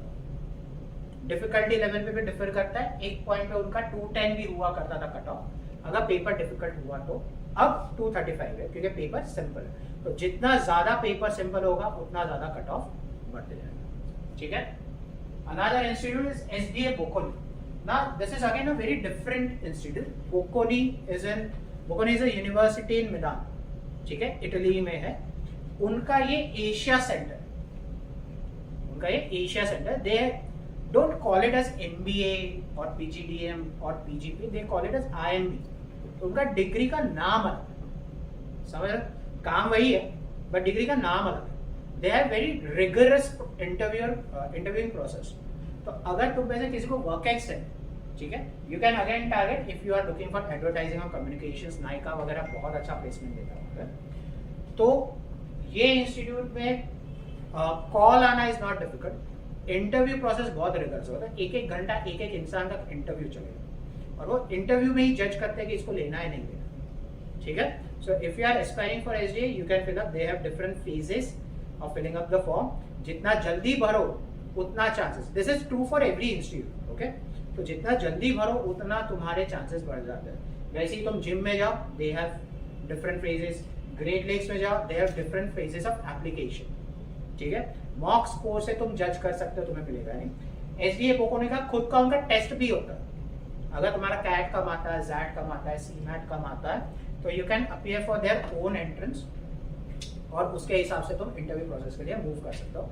डिफिकल्टी लेवल पे भी डिफर करता है. एक पॉइंट पे उनका 210 भी हुआ करता था कट ऑफ, अगर पेपर डिफिकल्ट हुआ तो. अब 235 है क्योंकि पेपर सिंपल है. तो जितना ज्यादा पेपर सिंपल होगा उतना ज्यादा कट ऑफ बढ़ते जाएगा. ठीक है. Another institute is SDA Bocconi. Now this is again a very different institute. Bocconi is a university in Milan. ठीक है, इटली में है. उनका ये Asia centre, they don't call it as MBA or PGDM or PGP, they call it as IMB. तो उनका degree का नाम अलग है, समझ रहे, काम वही है बट डिग्री का नाम अलग है. They have very rigorous interviewing process. तो अगर तुम में से किसी को वर्कएक्स है, ठीक है, you can again target if you are looking for advertising और कम्युनिकेशंस. नायका वगैरह बहुत अच्छा प्लेसमेंट देता है. तो ये इंस्टीट्यूट में कॉल आना is not difficult. Interview process बहुत रिगरस होता है. एक घंटा एक इंसान तक इंटरव्यू चलेगा और वो इंटरव्यू में ही जज करते हैं कि इसको लेना है नहीं लेना. ठीक है. So if you are aspiring for SDA, you can fill up. They have different phases of filling up the form. जितना जल्दी भरो उतना chances. This is true for every institute. Okay. तो जितना जल्दी भरो उतना तुम्हारे चांसेस बढ़ जाते हैं. वैसे ही तुम जिम में जाओ, they have different phases. Great Lakes में जाओ, they have different phases of application. ठीक है. मॉक स्कोर से तुम जज कर सकते हो, तुम्हें मिलेगा नहीं. SDA बोकोनी का खुद का उनका टेस्ट भी होता है. अगर तुम्हारा कैट कम आता है, जैट कम आता है, CMAT कम आता है, तो you can appear for their own entrance और उसके हिसाब से तुम इंटरव्यू प्रोसेस के लिए मूव कर सकते हो.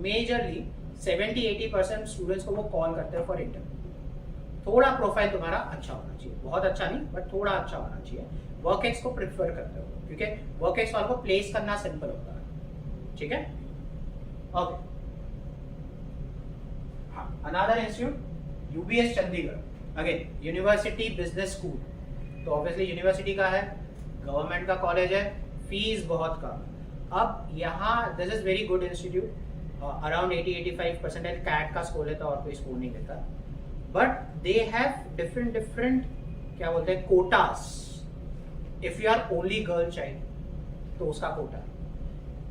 मेजरली 70-80% स्टूडेंट्स को वो कॉल करते हैं फॉर इंटरव्यू. थोड़ा प्रोफाइल तुम्हारा अच्छा होना चाहिए, बहुत अच्छा नहीं बट थोड़ा अच्छा होना चाहिए. वर्कएक्स को प्रेफर करते हो क्योंकि वर्कएक्स वालों को प्लेस करना सिंपल होता है. ठीक है. ओके. हाँ, another institute UBS Chandigarh, again university business school. तो ऑब्वियसली यूनिवर्सिटी का है, गवर्नमेंट का कॉलेज है, फीस बहुत कम. अब यहाँ this is very good institute. Around 80-85% CAT का स्कोर लेता और कोई स्कोर नहीं लेता. बट दे हैव डिफरेंट क्या बोलते हैं, quotas. If you are only girl child तो उसका quota.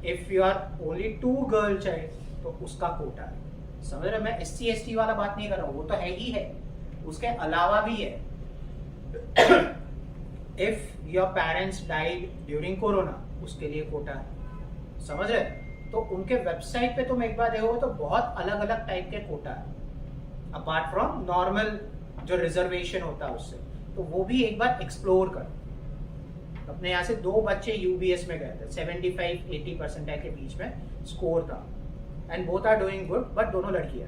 If you are only 2 girl child तो उसका कोटा है. समझ रहे. मैं SC/ST वाला बात नहीं कर रहा हूँ, वो तो है ही है, उसके अलावा भी है. If your parents died during corona, उसके लिए कोटा है. समझ रहे. तो उनके वेबसाइट पे तुम एक बार देखोगे तो बहुत अलग अलग टाइप के कोटा है, अपार्ट फ्रॉम नॉर्मल जो रिजर्वेशन होता है उससे. तो वो भी एक बार एक्सप्लोर कर. अपने यहाँ से 2 बच्चे UBS में गए थे, 75-80% के बीच में स्कोर था, and both are doing good, but दोनों लड़कियां.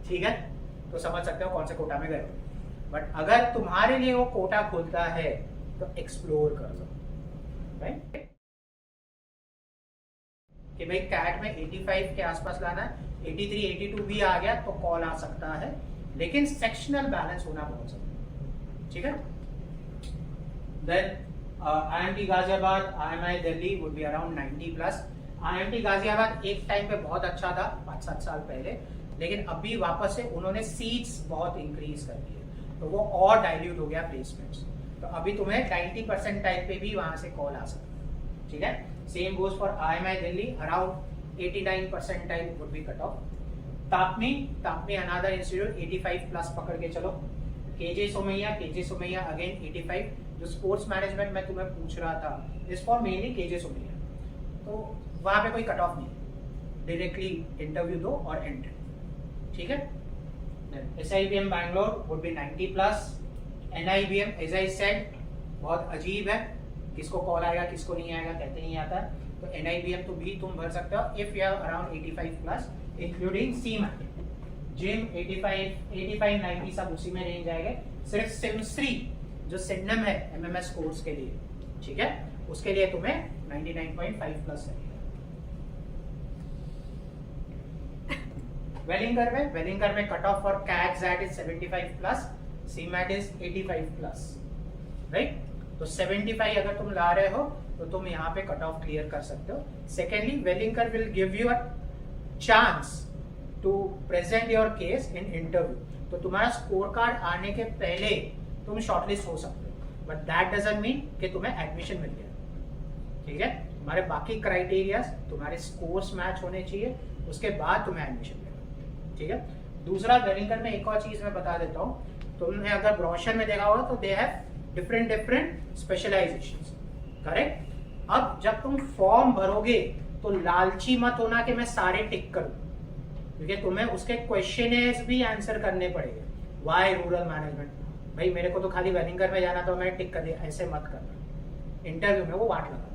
ठीक है. तो समझ सकते हो कौन से कोटा में गए हो. बट अगर तुम्हारे लिए वो कोटा खुलता है तो एक्सप्लोर कर लो. राइट. कि भाई कैट में 85 के आसपास लाना है, 83-82 भी आ गया तो कॉल आ सकता है, लेकिन सेक्शनल बैलेंस होना बहुत जरूरी है. ठीक है. Then IIT Ghaziabad, IMI Delhi would be around 90+. IIT Ghaziabad एक टाइम पे बहुत अच्छा था 5-7 साल पहले, लेकिन अभी वापस से उन्होंने सीट्स बहुत इंक्रीज कर दी है, तो वो और डाइल्यूट हो गया प्लेसमेंट्स. तो अभी तुम्हें 90% टाइप पे भी वहां से कॉल आ सकता है. ठीक है. Same goes for IMI Delhi, around 89% type would be cut off. TAPMI another institute 85+ पकड़ के चलो. KJ Somaiya again 85. जो स्पोर्ट्स मैनेजमेंट में तुम्हें पूछ रहा था is for mainly KJ Somaiya. तो वहां पे कोई कट ऑफ नहीं, डायरेक्टली इंटरव्यू दो और एंट्री. ठीक है. SIBM Bangalore would be 90+. NIBM as I said बहुत अजीब है, किसको कॉल आएगा किसको नहीं आएगा कहते नहीं आता. तो NIBM तो भी तुम भर सकते हो if you have around 85+, including CMAT. Gym 85 90 सब उसी में रेंज आएगा। सिर्फ सिम्स 3 जो सिडनम है एमएमएस कोर्स के लिए, ठीक है, उसके लिए तुम्हें 99.5 प्लस है। वेलिंगर में cut off for CAT XAT is 75 plus, CMAT is 85 plus, right. तो 75 अगर तुम ला रहे हो तो तुम यहाँ पे कट ऑफ क्लियर कर सकते हो। Secondly, Welingkar will give you a chance to present your case in interview. तो तुम्हारा स्कोर कार्ड आने के पहले तुम शॉर्टलिस्ट हो सकते हो, बट दैट डजंट मीन कि तुम्हें एडमिशन मिल गया, ठीक है। तुम्हारे बाकी क्राइटेरियाज, तुम्हारे स्कोर्स मैच होने चाहिए, उसके बाद तुम्हें एडमिशन मिलेगा, ठीक है। दूसरा, वेलिंगर में एक और चीज मैं बता देता हूँ, तुमने अगर ब्रोशर में देखा होगा तो दे हैव डिफरेंट स्पेशलाइजेशंस, करेक्ट। अब जब तुम फॉर्म भरोगे तो लालची मत होना कि मैं सारे टिक करूं, क्योंकि तुम्हें उसके क्वेश्चनेस भी आंसर करने पड़ेंगे। व्हाई रूरल मैनेजमेंट, भाई मेरे को तो खाली वेलिंगर में जाना तो मैंने टिक कर दिया, ऐसे मत करना। इंटरव्यू में वो वाट लगा,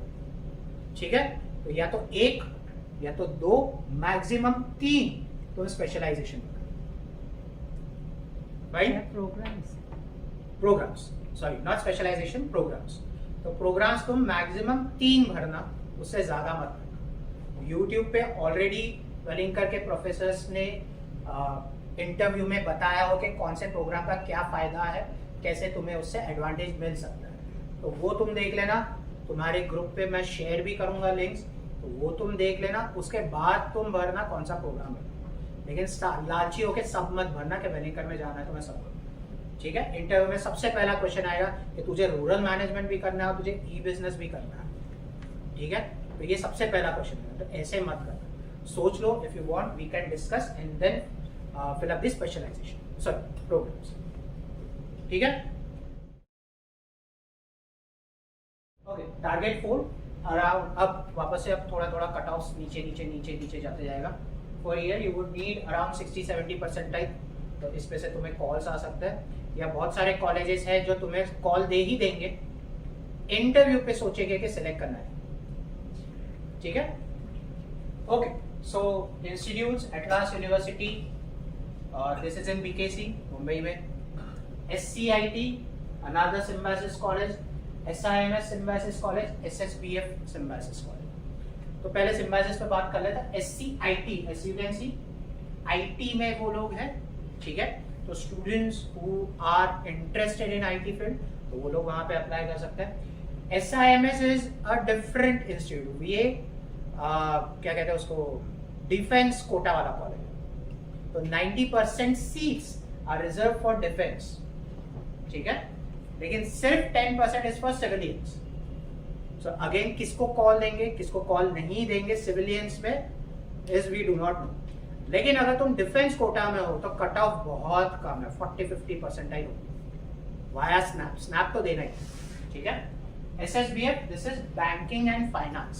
ठीक है। तो या तो 1 या तो 2 मैक्सिमम 3 तुम स्पेशलाइजेशन भाई। Programs sorry not specialization, programs. तो प्रोग्राम्स तुम मैक्सिमम 3 भरना, उससे ज्यादा मत भरना। यूट्यूब पे ऑलरेडी वेलिंगर के प्रोफेसर्स ने इंटरव्यू में बताया हो कि कौन से प्रोग्राम का क्या फायदा है, कैसे तुम्हें उससे एडवांटेज मिल सकता है, तो वो तुम देख लेना। तुम्हारे ग्रुप पे मैं शेयर भी करूंगा लिंक्स, तो वो तुम देख लेना। उसके बाद तुम भरना कौन सा प्रोग्राम है, लेकिन लालची होके सब मत भरना कि वेलिंगर में जाना है तो मैं सब, ठीक है। इंटरव्यू में सबसे पहला क्वेश्चन आएगा कि तुझे रूरल मैनेजमेंट भी करना है, तुझे ई बिजनेस भी करना है, ठीक है। तो ये सबसे पहला क्वेश्चन है, तो ऐसे मत करना, सोच लो। If you want we can discuss and then fill up the specialisation, sorry programmes, ठीक है। ओके, टारगेट 4 अराउंड, अब वापस से अब थोड़ा थोड़ा कट ऑफ नीचे जाते जाएगा। For year you would need around 60-70 percentile, तो इस पे से तुम्हें कॉल्स आ सकते हैं, या बहुत सारे कॉलेजेस हैं जो तुम्हें कॉल दे ही देंगे, इंटरव्यू पे सोचेंगे कि सिलेक्ट करना है, ठीक है। Okay, so institutes, Atlas university, और this is in BKC Mumbai में, SCIT another Symbiosis college, SIMS Symbiosis college, SSBF Symbiosis college. तो पहले सिम्बायोसिस पे बात कर लेते हैं। SCIT, as you can see, IT में वो लोग हैं, ठीक है। तो students who are interested in IT field, तो वो लोग वहां पे अप्लाई कर सकते हैं। SIMS is a different institute, ये क्या कहते हैं उसको, डिफेंस कोटा वाला कॉलेज है। तो 90% seats are reserve for defence, ठीक है, लेकिन सिर्फ 10% is for civilians. So again किसको कॉल देंगे, किसको कॉल नहीं देंगे सिविलियंस में, is we do not know. लेकिन अगर तुम डिफेंस कोटा में हो तो कट ऑफ बहुत कम है, 40-50 परसेंटाइल होगी वाया स्नैप तो देना ही, ठीक है। SSBF, this is banking and finance,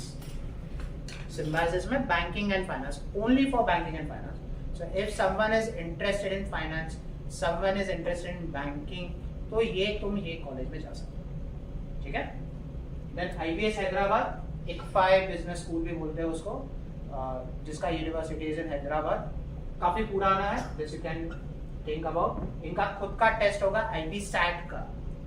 Symbiosis में banking and finance, only for banking and finance. So if someone is interested in finance, someone is interested in banking, तो ये तुम ये कॉलेज में जा सकते हो, ठीक है। Then IBS Hyderabad, ICFI business school भी बोलते हैं उसको, जिसका यूनिवर्सिटी इज इन हैदराबाद, काफी पुराना है, this you can think about. इनका खुद का टेस्ट होगा IB-SAT का,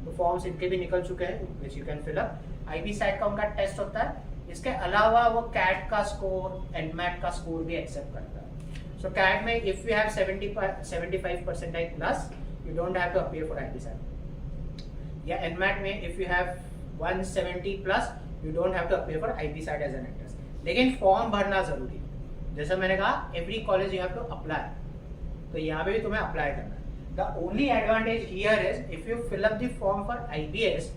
तो फॉर्म्स इनके भी निकल चुके हैं, which you can fill up. IB-SAT का उनका टेस्ट होता है, इसके अलावा वो कैट का स्कोर, एनमैट का स्कोर भी एक्सेप्ट करता है। सो कैट में if you have 75 percentile plus, you don't have to appear for IB-SAT, या एनमैट में if you have 170 plus, you don't have to appear for IB-SAT as an entrance. लेकिन form भरना जरूरी है, जैसे मैंने कहा every college you have to apply, तो यहाँ पे भी तुम्हें अप्लाई करना है। The only advantage here is if you fill up the form for IBS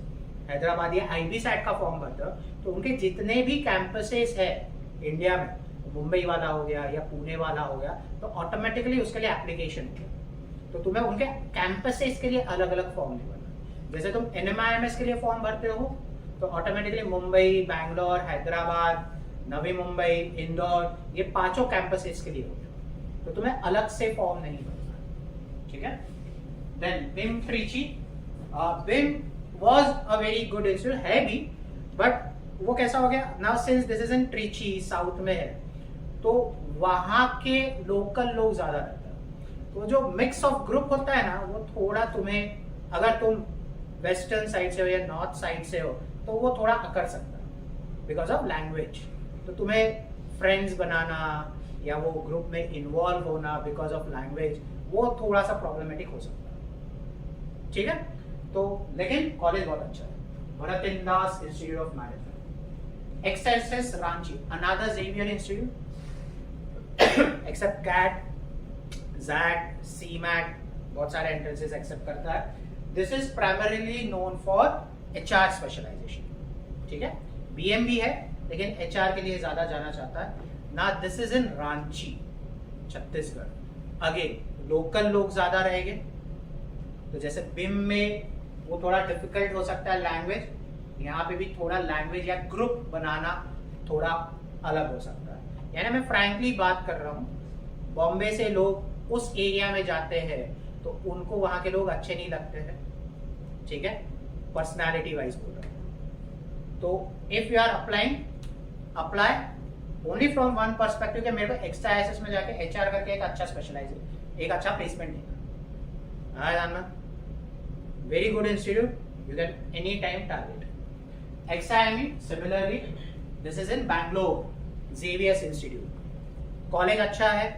Hyderabad या IB-SAT का फॉर्म भरते हो, तो उनके जितने भी कैंपसेस है इंडिया में, मुंबई वाला हो गया या पुणे वाला हो गया, तो ऑटोमेटिकली उसके लिए एप्लीकेशन हो गया, तो तुम्हें उनके कैंपसेस के लिए अलग अलग फॉर्म नहीं भरना। जैसे तुम NMIMS के लिए फॉर्म भरते हो तो ऑटोमेटिकली मुंबई, बैंगलोर, हैदराबाद, नवी मुंबई, इंदौर, ये 5 कैंपसेस के लिए हो गया, तो तुम्हें अलग से फॉर्म नहीं भरना, ठीक है। Then BIM Trichy, BIM was a very good institute, है भी, बट वो कैसा हो गया now, since this is in Trichy, south में है, तो वहां के लोकल लोग ज्यादा रहते हैं, तो जो मिक्स ऑफ ग्रुप होता है ना, वो थोड़ा तुम्हें, अगर तुम वेस्टर्न साइड से हो या नॉर्थ साइड से हो, तो वो थोड़ा अकड़ सकता है बिकॉज ऑफ लैंग्वेज। तो तुम्हें फ्रेंड्स बनाना या वो ग्रुप में इन्वॉल्व होना बिकॉज ऑफ लैंग्वेज, वो थोड़ा सा प्रॉब्लमेटिक हो सकता है, ठीक है। तो लेकिन कॉलेज बहुत अच्छा है, Bharat Das institute of management, XSS Ranchi, another Xavier institute, accept CAT, XAT, CMAT, बहुत सारे एंट्रेंसेस एक्सेप्ट करता है। This is primarily known for HR specialisation, ठीक है। BM है लेकिन HR के लिए ज्यादा जाना चाहता है ना। This is in Ranchi, Chhattisgarh. Again local लोग ज्यादा रहेंगे, तो जैसे BIM में वो थोड़ा डिफिकल्ट हो सकता है लैंग्वेज, यहाँ पे भी थोड़ा लैंग्वेज या ग्रुप बनाना थोड़ा अलग हो सकता है। यानी मैं फ्रैंकली बात कर रहा हूँ, बॉम्बे से लोग उस एरिया में जाते हैं तो उनको वहां के लोग अच्छे नहीं लगते हैं, ठीक है, पर्सनालिटी वाइज बोल रहा हूँ। तो if you are applying, apply only from one perspective कि मेरे को एक्स्ट्रा एसएस में जाके HR करके एक अच्छा स्पेशलाइज, एक अच्छा प्लेसमेंट देना। हाँ जानना, very good institute, you can any time target. XIME similarly, this is in Bangalore, Xavier's institute. College अच्छा है,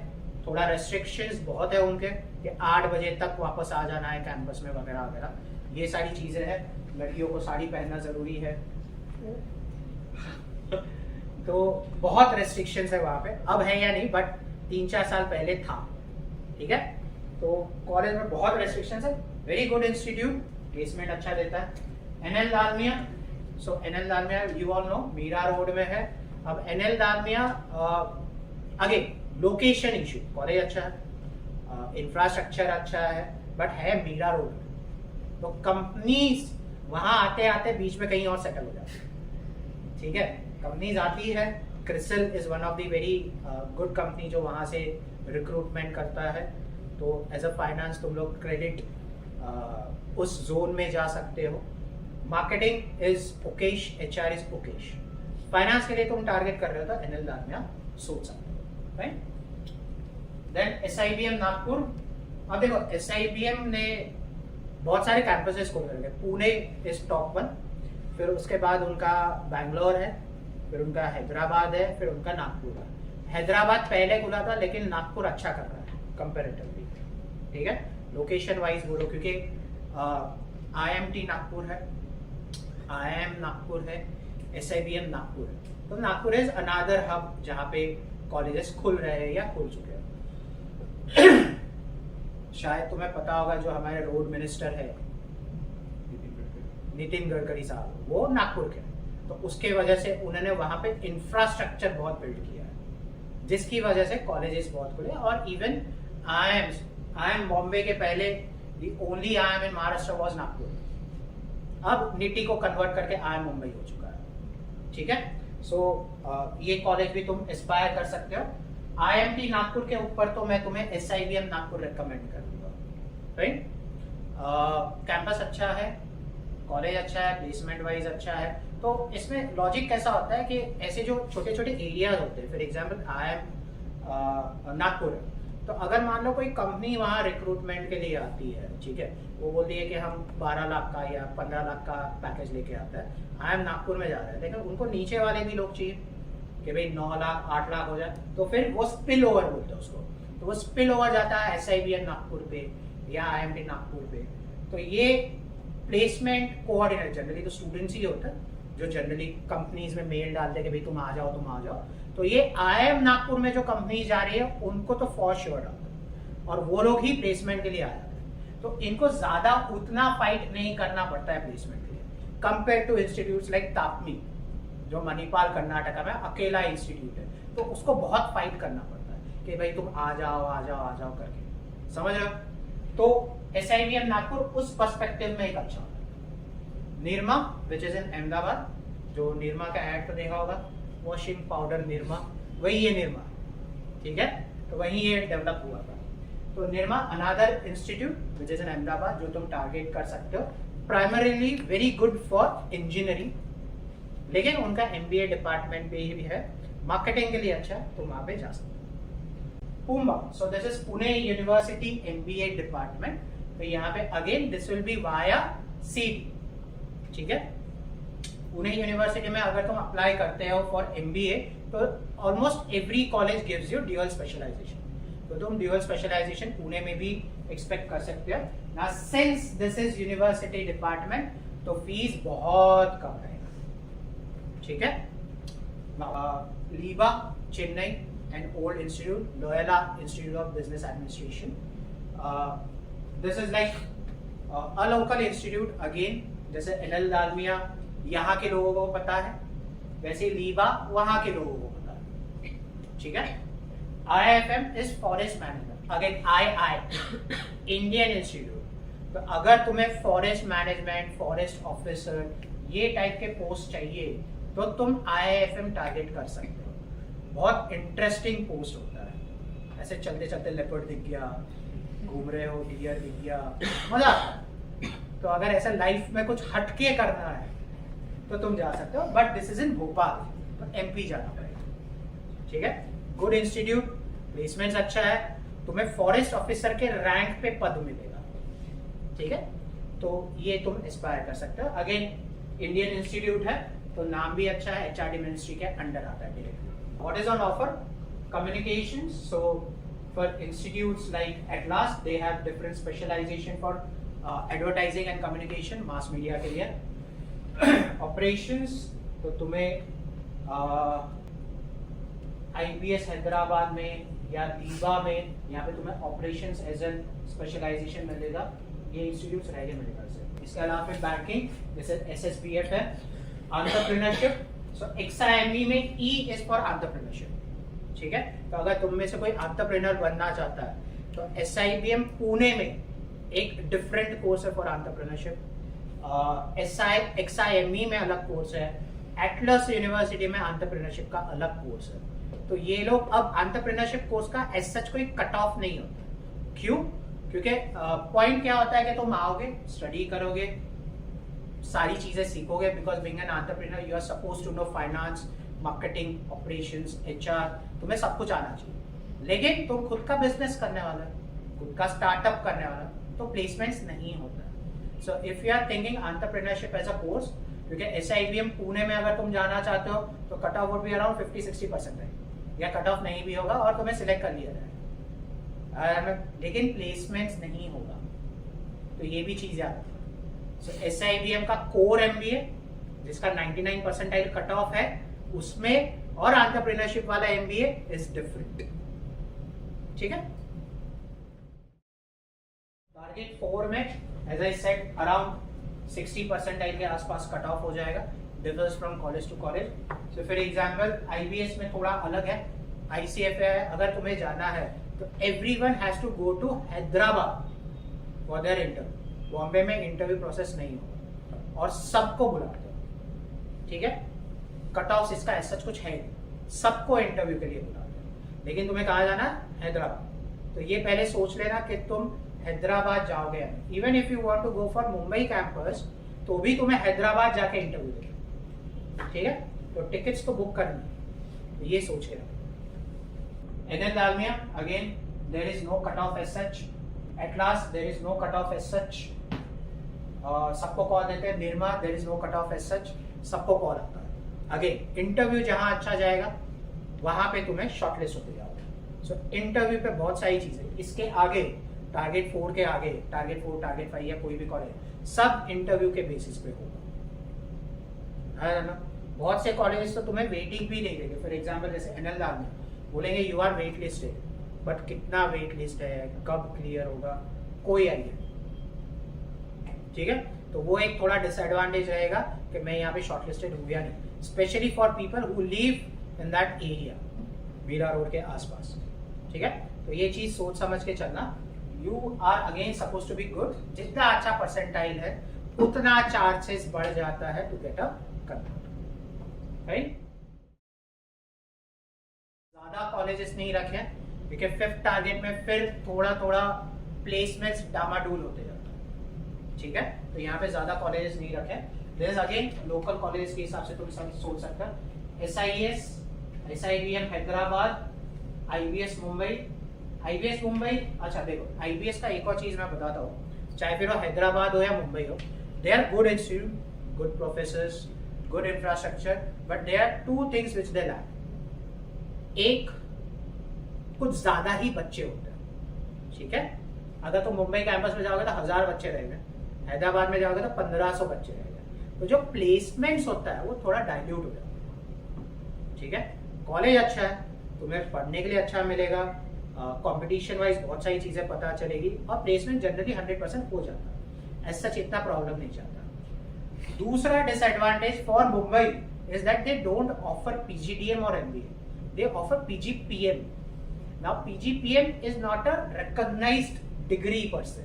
थोड़ा रेस्ट्रिक्शंस बहुत है उनके कि 8 बजे तक वापस आ जाना है कैंपस में वगैरह वगैरह, ये सारी चीजें हैं। लड़कियों को साड़ी पहनना जरूरी है, तो बहुत रेस्ट्रिक्शंस है वहां पे, अब है या नहीं, बट 3-4 साल पहले था, ठीक है। तो कॉलेज में बहुत रेस्ट्रिक्शंस है। वेरी गुड इंस्टीट्यूट, प्लेसमेंट अच्छा देता है। NL Dalmia, so NL Dalmia you all know Mira road में है। अब NL Dalmia again location issue, college अच्छा है, इंफ्रास्ट्रक्चर अच्छा है, बट है मीरा रोड में, तो कंपनीज वहां आते आते बीच में कहीं और सेटल हो जाती है, ठीक है। कंपनीज आती है, CRISIL is one of the very good company जो वहां से रिक्रूटमेंट करता है। तो एज अ फाइनेंस तुम लोग क्रेडिट उस जोन में जा सकते हो। Marketing is Okesh, HR is Okesh. Finance के लिए तुम टारगेट कर रहे हो तो NL दालमिया सोच सकते हो, राइट। Then SIBM Nagpur. अब देखो SIBM ने बहुत सारे कैंपसेस खोल रखे, पुणे इज टॉप 1, फिर उसके बाद उनका बैंगलोर है, फिर उनका हैदराबाद है, फिर उनका नागपुर है। हैदराबाद पहले खुला था लेकिन नागपुर अच्छा कर रहा है कंपेरेटिवली, ठीक है। लोकेशन वाइज बोलो, क्योंकि IMT नागपुर है, IIM नागपुर है, SIBM नागपुर है, तो नागपुर इज अनदर हब जहाँ पे कॉलेजेस खुल रहे हैं या खुल चुके हैं। शायद तुम्हें पता होगा जो हमारे रोड मिनिस्टर है नितिन गडकरी साहब, वो नागपुर के, तो उसके वजह से उन्होंने वहां पे इंफ्रास्ट्रक्चर बहुत बिल्ड किया है, जिसकी वजह से कॉलेजेस बहुत खुले। और इवन IIM बॉम्बे के पहले the only IIM in Maharashtra was Nagpur, अब निटी को कन्वर्ट करके IIM मुंबई हो चुका है, ठीक है। सो ये कॉलेज भी तुम एस्पायर कर सकते हो। IMT नागपुर के ऊपर तो मैं तुम्हें SIBM नागपुर रेकमेंड करूंगा, राइट। कैंपस अच्छा है, कॉलेज अच्छा है, प्लेसमेंट वाइज अच्छा है। तो इसमें लॉजिक कैसा होता है कि ऐसे जो छोटे छोटे एरियाज होते हैं, फॉर एग्जांपल IIM नागपुर है, तो अगर मान लो कोई कंपनी वहाँ रिक्रूटमेंट के लिए आती है, ठीक है, वो बोलती है कि हम 12 लाख का या 15 लाख का पैकेज लेके आता है, IIM नागपुर में जा रहा है, लेकिन उनको नीचे वाले भी लोग चाहिए कि भाई 9 लाख 8 लाख हो जाए, तो फिर वो स्पिल ओवर बोलते हैं उसको, तो वो स्पिल ओवर जाता है SIBM नागपुर पे या IMT नागपुर पे। तो ये प्लेसमेंट कोऑर्डिनेटर जनरली तो स्टूडेंट्स ही होता है, जो जनरली कंपनीज में मेल डालते हैं कि भाई तुम आ जाओ। तो ये IIM नागपुर में जो कंपनी जा रही है उनको तो फॉर श्योर आता है, और वो लोग ही प्लेसमेंट के लिए आ जाते हैं। तो इनको ज्यादा उतना फाइट नहीं करना पड़ता है प्लेसमेंट के लिए, कंपेयर टू इंस्टीट्यूट्स लाइक तापमी जो मणिपाल कर्नाटका में अकेला इंस्टीट्यूट है, तो उसको बहुत फाइट करना पड़ता है कि भाई तुम आ जाओ करके, समझ रहे हो। तो SIBM नागपुर उस पर्सपेक्टिव में एक अच्छा होता है। निरमा विच इज इन अहमदाबाद, जो निरमा का ऐड तो देखा होगा, वॉशिंग पाउडर निरमा, वही ये निरमा, ठीक है, तो वही ये डेवलप हुआ था। तो Nirma another institute which is इन अहमदाबाद जो तुम टारगेट कर सकते हो, primarily very good for engineering, लेकिन उनका MBA डिपार्टमेंट भी है, मार्केटिंग के लिए अच्छा है, तो वहां पे जा सकते हो। PUMBA, so this is Pune university MBA department. तो यहाँ पे again this will be via CET, ठीक है। पुणे यूनिवर्सिटी में अगर तुम अप्लाई करते हो फॉर MBA तो almost every college gives you dual specialization, तो तुम ड्यूअल स्पेशलाइजेशन पुणे में भी एक्सपेक्ट कर सकते हो ना। Since this is university department तो फीस बहुत कम रहेगा, ठीक है। लीबा Chennai and old institute, Loyola institute of business administration, this is like a local institute again. जैसे NL दालमिया यहाँ के लोगों को पता है, वैसे लीबा वहाँ के लोगों को पता है, ठीक है। IIFM is forest management, again II Indian institute. तो अगर तुम्हें फॉरेस्ट मैनेजमेंट, फॉरेस्ट ऑफिसर ये टाइप के पोस्ट चाहिए तो तुम IIFM टारगेट कर सकते हो। बहुत इंटरेस्टिंग पोस्ट होता है, ऐसे चलते चलते लेपर्ड दिख गया, घूम रहे हो डियर दिख गया, मजा आता है। तो अगर ऐसा लाइफ में कुछ हटके करना है तो तुम जा सकते हो, बट दिस इज इन भोपाल, तो MP जाना पड़ेगा, ठीक है। गुड इंस्टीट्यूट, प्लेसमेंट अच्छा है, तुम्हें फॉरेस्ट ऑफिसर के रैंक पे पद मिलेगा, ठीक है। तो ये तुम एस्पायर कर सकते हो। अगेन इंडियन इंस्टीट्यूट है तो नाम भी अच्छा है, HRD मिनिस्ट्री के अंडर आता है directly. What is on offer? Communication, so for institutes like Atlas they have different specialization for advertising and communication, mass media के लिए। ऑपरेशंस, तो तुम्हें IPS हैदराबाद में या लीबा में यहाँ पे तुम्हें ऑपरेशंस एज एन स्पेशलाइजेशन मिलेगा, ये इंस्टीट्यूट्स रहेंगे मेरे ख्याल से। इसके अलावा फिर बैंकिंग जैसे SSBF है, एंटरप्रेन्योरशिप, सो XIME में E इज फॉर एंटरप्रेन्योरशिप, ठीक है। तो अगर तुम में से कोई एंटरप्रेन्योर बनना चाहता है तो SIBM पुणे में एक डिफरेंट कोर्स है फॉर एंटरप्रेन्योरशिप। XIME में अलग कोर्स है, एटलस यूनिवर्सिटी में एंटरप्रेन्योरशिप का अलग कोर्स है। तो ये लोग अब एंटरप्रेन्योरशिप कोर्स का एज सच कोई कट ऑफ नहीं होता। क्यों? क्योंकि पॉइंट क्या होता है कि तुम आओगे, स्टडी करोगे, सारी चीजें सीखोगे, because being an entrepreneur you are suppose to know finance, marketing, operations, HR, तुम्हें सब कुछ आना चाहिए। लेकिन तुम खुद का बिजनेस करने वाला, खुद का स्टार्टअप करने वाला, तो प्लेसमेंट्स नहीं होता। So if you are thinking entrepreneurship as a course, क्योंकि SIBM पुणे में अगर तुम जाना चाहते हो तो cut off would be around 50-60% है, या कट ऑफ नहीं भी होगा और तुम्हें सिलेक्ट कर लिया जाएगा, लेकिन प्लेसमेंट्स नहीं होगा। तो ये भी चीज याद रखो। सो SIBM का कोर MBA जिसका 99 परसेंटाइल कट ऑफ है उसमें, और एंटरप्रेन्योरशिप वाला MBA इज डिफरेंट, ठीक है। टारगेट 4 में as I said around 60 percentile के आसपास कट ऑफ हो जाएगा, differs from college to college. So for example IBS में थोड़ा अलग है, ICFA है, अगर तुम्हें जाना है तो everyone has to go to Hyderabad for their interview. Bombay में इंटरव्यू प्रोसेस नहीं होगा और सबको बुलाते हैं, ठीक है। कट ऑफ इसका ऐसा कुछ है, सबको इंटरव्यू के लिए बुलाते हैं, लेकिन तुम्हें कहाँ जाना है? हैदराबाद। तो ये पहले सोच लेना कि तुम हैदराबाद जाओगे। Even if you want to go for Mumbai campus तो भी तुम्हें हैदराबाद जाके इंटरव्यू देना, ठीक है। तो टिकट्स तो बुक करनी, तो ये सोच के रखो। NL Dalmia again there is no cut off as such, Atlas there is no cut off as such, सबको कॉल देते हैं। Nirma there is no cut off as such, सबको कॉल आता है। अगेन इंटरव्यू जहां अच्छा जाएगा वहां पे तुम्हें शॉर्टलिस्ट होते जाओगे। सो इंटरव्यू पे बहुत सारी चीजें, इसके आगे टारगेट 4 के आगे टारगेट 4, टारगेट 5 या कोई भी कॉलेज, सब इंटरव्यू के बेसिस पे होगा, है ना। बहुत से कॉलेजेस तो तुम्हें वेटिंग भी नहीं देंगे। फॉर एग्जांपल जैसे NL दालमिया बोलेंगे you are wait listed, but कितना वेट लिस्ट है, कब क्लियर होगा, कोई आइडिया, ठीक है। तो वो एक थोड़ा डिसएडवांटेज रहेगा कि मैं यहाँ पे शॉर्टलिस्टेड हूँ या नहीं, specially for people who live in that area, Mira Road के आसपास, ठीक है। तो ये चीज सोच समझ के चलना। You are again suppose to be good, जितना अच्छा परसेंटाइल है उतना चांसेस बढ़ जाता है to get a comfort, right. ज्यादा कॉलेजेस नहीं रखे, क्योंकि 5th टारगेट में फिर थोड़ा थोड़ा प्लेसमेंट्स डामाडोल होते जाता है, ठीक है। तो यहाँ पे ज्यादा कॉलेजेस नहीं रखे। दिस अगेन लोकल कॉलेज के हिसाब से तुम सोच सकते हो। SIS, SIBM Hyderabad, IBS Mumbai, IBS Mumbai, अच्छा देखो आईबीएस का एक और चीज मैं बताता हूँ, चाहे फिर वो हैदराबाद हो या मुंबई हो, they are good institute, good professors, good infrastructure, but they are two things which they lack. एक, कुछ ज्यादा ही बच्चे होते हैं, ठीक है। अगर तुम मुंबई कैंपस में जाओगे तो 1000 बच्चे रहेंगे, हैदराबाद में जाओगे तो 1500 बच्चे रहेंगे, तो जो प्लेसमेंट्स होता है वो थोड़ा डाइल्यूट हो जाता है, ठीक है। कॉलेज अच्छा है, तुम्हें पढ़ने के लिए अच्छा मिलेगा, कंपटीशन वाइज बहुत सारी चीजें पता चलेगी, और प्लेसमेंट जनरली 100% हो जाता है, ऐसा सच इतना प्रॉब्लम नहीं चाहता। दूसरा disadvantage for Mumbai is that they don't offer PGDM और MBA, they offer PGPM. Now PGPM is not a recognised degree per se.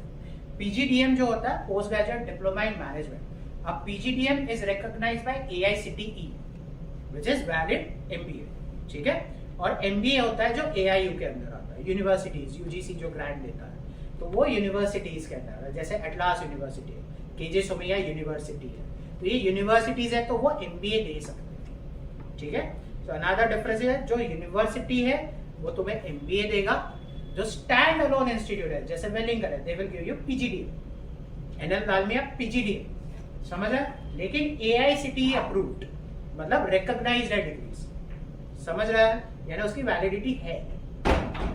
PGDM जो होता है post graduate diploma in management, अब PGDM is recognised by AICTE which is valid MBA, ठीक है। और MBA होता है जो एआईयू के अंदर आता है, यूनिवर्सिटीज, यूजीसी जो ग्रांट देता है, तो वो यूनिवर्सिटीज के अंदर है, जैसे एटलास यूनिवर्सिटी है, केजे सोमैया यूनिवर्सिटी है, तो ये यूनिवर्सिटीज है तो वो एमबीए दे सकते हैं, ठीक है। तो अनदर डिफरेंस है, जो यूनिवर्सिटी है वो तुम्हें एमबीए देगा, जो स्टैंड अलोन इंस्टीट्यूट है जैसे वेलिंगटन है, they will give you PGDM, NL Dalmia PGDM, समझ है। लेकिन एआईसीटीई अप्रूव्ड मतलब रिकॉग्नाइज्ड है डिग्रीज, समझ रहा है, यानी उसकी वैलिडिटी है।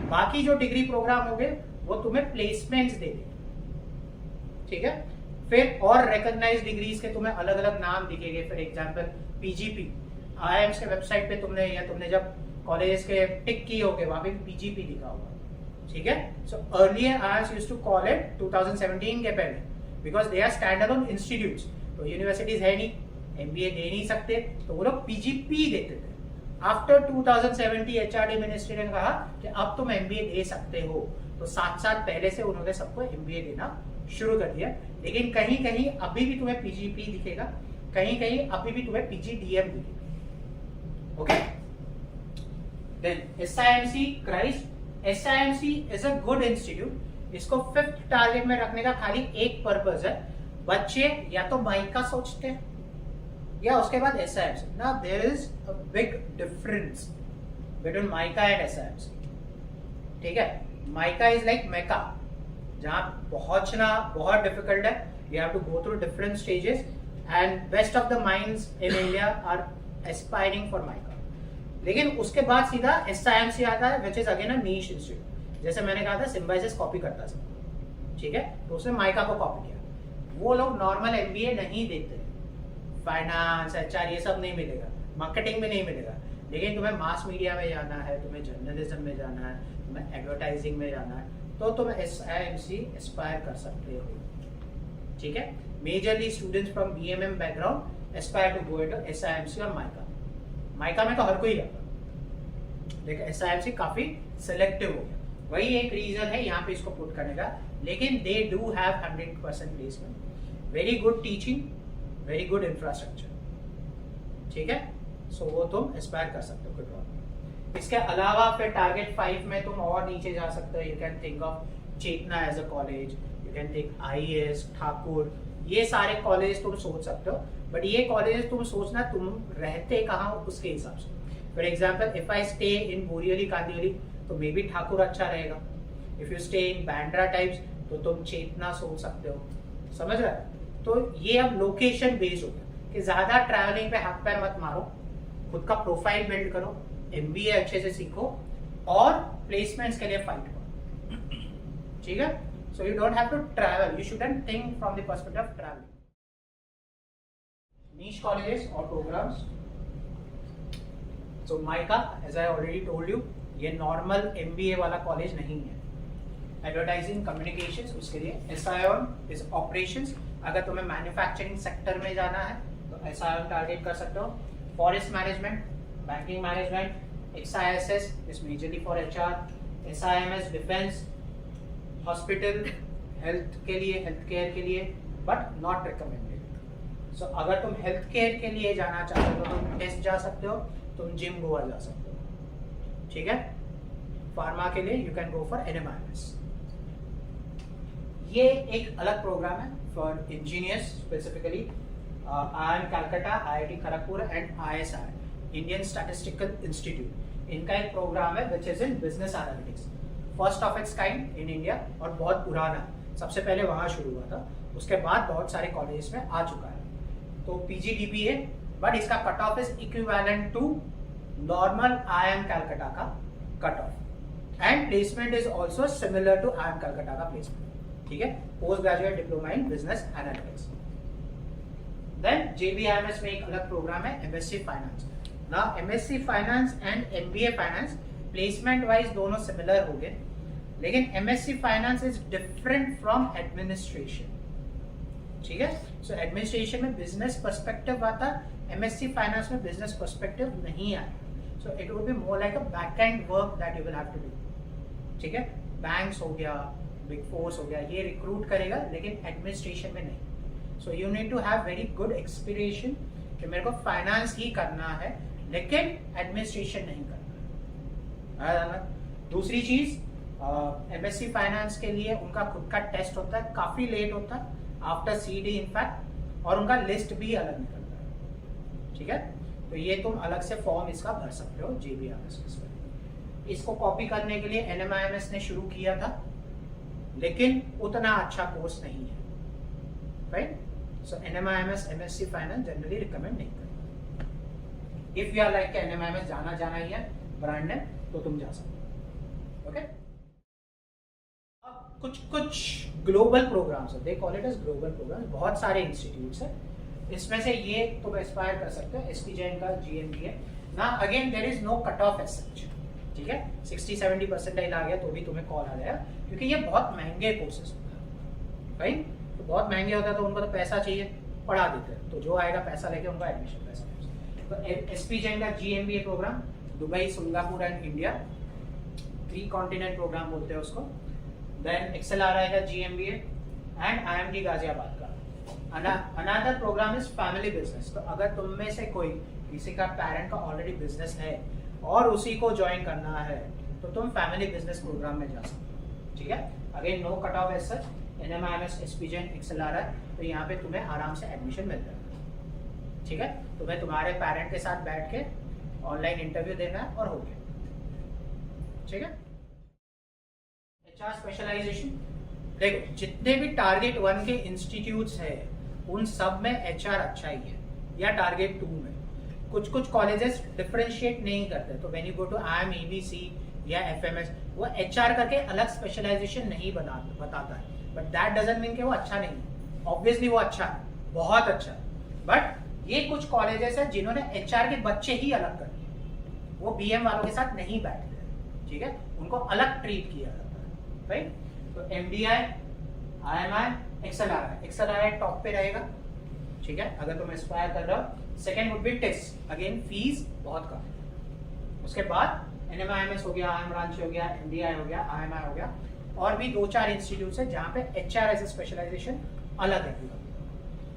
बाकी जो डिग्री प्रोग्राम होंगे वो तुम्हें प्लेसमेंट्स दे देंगे, ठीक है। फिर और रिकॉग्नाइज्ड डिग्रीज के तुम्हें अलग अलग नाम दिखेंगे, फॉर एग्जांपल पीजीपी, आईआईएम्स के वेबसाइट पे तुमने जब कॉलेज के टिक किए होगे वहां पे पीजीपी लिखा होगा, ठीक है। So earlier IIMs used to call it 2017 के पहले, because they are stand alone institutes, तो यूनिवर्सिटीज है नहीं, एमबीए दे नहीं सकते, तो वो लोग पीजीपी देते थे। आफ्टर 2070 एचआरडी मिनिस्ट्री ने कहा कि अब तुम एमबीए दे सकते हो, तो साथ साथ पहले से उन्होंने सबको एमबीए देना शुरू कर दिया। लेकिन कहीं कहीं अभी भी तुम्हें पीजीपी दिखेगा, कहीं कहीं अभी भी तुम्हें पीजीडीएम दिखेगा, okay. Then SIMC Christ, SIMC is a good institute, इसको 5th टारगेट में रखने का खाली एक पर्पज है, बच्चे या तो माइका सोचते हैं या उसके बाद SIMC. Now there is a big difference between MICA and SIMC, ठीक है। माइका इज लाइक मेका, जहां पहुंचना बहुत डिफिकल्ट है, you have to go through different stages, and best of the minds in India are aspiring for MICA. लेकिन उसके बाद सीधा एसआईएमसी आता है which is again a niche institute, जैसे मैंने कहा था सिम्बाइसिस कॉपी करता सब, ठीक है, तो उसने माइका को कॉपी किया। वो लोग नॉर्मल एमबीए नहीं देते, फाइनेंस एचआर ये सब नहीं मिलेगा, मार्केटिंग में नहीं मिलेगा, लेकिन तुम्हें मास मीडिया में जाना है, तुम्हें जर्नलिज्म में जाना है, तुम्हें एडवर्टाइजिंग में जाना है, तो तुम एसआईएमसी एस्पायर कर सकते हो, ठीक है। Majorly students from BMM background aspire to go into SIMC और माइका। माइका में तो हर कोई जाता, लेकिन एसआईएमसी काफी सिलेक्टिव हो गया, वही एक रीजन है यहाँ पे इसको पुट करने का। लेकिन they do have 100% placement, very good teaching, very good infrastructure, ठीक है। सो वो तुम एस्पायर कर सकते हो, कोई प्रॉब्लम। इसके अलावा फिर टारगेट 5 में तुम और नीचे जा सकते हो, you can think of Chetana as a college, you can think IAS, Thakur, ये सारे कॉलेज तुम सोच सकते हो। बट ये कॉलेज तुम सोचना तुम रहते कहाँ उसके हिसाब से। For example if I stay in Borivali Kandivali तो मे बी ठाकुर अच्छा रहेगा, if you stay in Bandra types तो तुम चेतना सोच सकते हो, समझ रहे हो। तो ये अब लोकेशन बेस्ड हो गया कि ज्यादा ट्रैवलिंग पे हाथ पैर मत मारो, खुद का प्रोफाइल बिल्ड करो, एमबीए अच्छे से सीखो और प्लेसमेंट्स के लिए फाइट करो, ठीक है। So you don't have to travel, you shouldn't think from the perspective of travelling. Niche colleges और programmes, so MICA as I already told you ये नॉर्मल एमबीए वाला कॉलेज नहीं है। एडवर्टाइजिंग कम्युनिकेशंस उसके लिए, एसआईओन इज ऑपरेशंस, अगर तुम्हें manufacturing sector में जाना है तो एसआईओन टारगेट कर सकते हो। Forest management, banking management, XISS is majorly for HR, SIMS defence, hospital, health के लिए, हेल्थ केयर के लिए, बट नॉट रिकमेंडेड। सो अगर तुम हेल्थ केयर के लिए जाना चाहते हो तो तुम टेस्ट जा सकते हो, तुम जिम गोवा जा सकते हो, ठीक है। फार्मा के लिए यू कैन गो फॉर एनएमआरएस। ये एक अलग प्रोग्राम है for engineers specifically, IIM Calcutta, IIT Kharagpur and ISI Indian statistical institute, इनका एक प्रोग्राम है विच is in business analytics. First of its kind in India और बहुत पुराना है, सबसे पहले वहाँ शुरू हुआ था, उसके बाद बहुत सारे कॉलेजेस में आ चुका है। तो PGDP है, बट इसका cut off is equivalent to normal IIM Calcutta का cut off, and placement is also similar to IIM Calcutta का प्लेसमेंट, ठीक है, post graduate diploma in business analytics. Then JBIMS में एक अलग प्रोग्राम है MSc फाइनेंस। ना MSc finance and MBA finance placement wise दोनों सिमिलर हो गए, लेकिन MSc finance is different from administration, ठीक है। सो एडमिनिस्ट्रेशन में बिजनेस पर्सपेक्टिव आता है, MSc फाइनेंस में बिजनेस पर्सपेक्टिव नहीं आता। So it will be more like a back end work that you will have to do, ठीक है। बैंक्स हो गया, बिग फोर्स हो गया, ये रिक्रूट करेगा, लेकिन एडमिनिस्ट्रेशन में नहीं। So you need to have very good experience कि मेरे को फाइनेंस ही करना है, लेकिन एडमिनिस्ट्रेशन नहीं करना है। दूसरी चीज, MSc फाइनेंस के लिए उनका खुद का टेस्ट होता है, काफी लेट होता है, आफ्टर CD इनफैक्ट, और उनका लिस्ट भी अलग निकलता है, ठीक है। तो ये तुम अलग से फॉर्म इसका भर सकते हो JBIMS में। इसको कॉपी करने के लिए NMIMS ने शुरू किया था, लेकिन उतना अच्छा कोर्स नहीं है, right. So NMIMS MSc finance generally recommend नहीं करते। If you are like NMIMS जाना ही है ब्रांड ने, तो तुम जा सकते हो, ओके। अब कुछ ग्लोबल प्रोग्राम्स है, they call it as global programmes, बहुत सारे इंस्टीट्यूट्स हैं, इसमें से ये तुम एस्पायर कर सकते हो। SP जैन का GMBA ना, again there is no cut off as such, ठीक है। 60-70 परसेंटाइल आ गया तो भी तुम्हें कॉल आ जाएगा, क्योंकि ये बहुत महंगे कोर्सेज होते हैं, राइट। तो बहुत महंगे होता है तो उनको तो पैसा चाहिए, पढ़ा देते हैं, तो जो आएगा पैसा लेके उनका एडमिशन पैसा। तो SP जैन का GMBA programme Dubai, Singapore and India, 3 continent programme बोलते हैं उसको। देन XLRI का GMBA एंड IMT गाजियाबाद का। Another programme is family business. तो अगर तुम में से कोई किसी का पेरेंट का ऑलरेडी बिजनेस है और उसी को ज्वाइन करना है, तो तुम फैमिली बिजनेस प्रोग्राम में जा सकते हो, ठीक है। Again no cut off as such, NMIMS, SP Jain, XLRI, तो यहाँ पे तुम्हें आराम से एडमिशन मिल जाएगा, ठीक है। तुम्हें तुम्हारे पेरेंट के साथ बैठ के ऑनलाइन इंटरव्यू देना है और हो गया, ठीक है। HR स्पेशलाइजेशन, देखो जितने भी टारगेट 1 के इंस्टीट्यूट्स है, उन सब में HR अच्छा ही है, या टारगेट 2 में। कुछ कॉलेजेस डिफरेंशिएट नहीं करते, तो when you go to IIM, EBC या FMS, वो HR करके अलग स्पेशलाइजेशन नहीं बताता है, बट दैट डजंट मीन कि वो अच्छा नहीं है। ऑब्वियसली वो अच्छा है, बहुत अच्छा है, बट ये कुछ कॉलेजेस है जिन्होंने HR के बच्चे ही अलग कर दिए, वो BM वालों के साथ नहीं बैठते, ठीक है, उनको अलग ट्रीट किया जाता है, राइट। तो MDI, IMI, XLRI टॉप पे रहेगा, ठीक है, अगर तुम एस्पायर कर रहे हो। Second would be TISS, again fees बहुत कम। उसके बाद NMIMS हो गया, IIM रांची हो गया, MDI हो गया, IMI हो गया, और भी 2-4 इंस्टीट्यूट है जहाँ पे HR एज ए स्पेशलाइजेशन अलग है,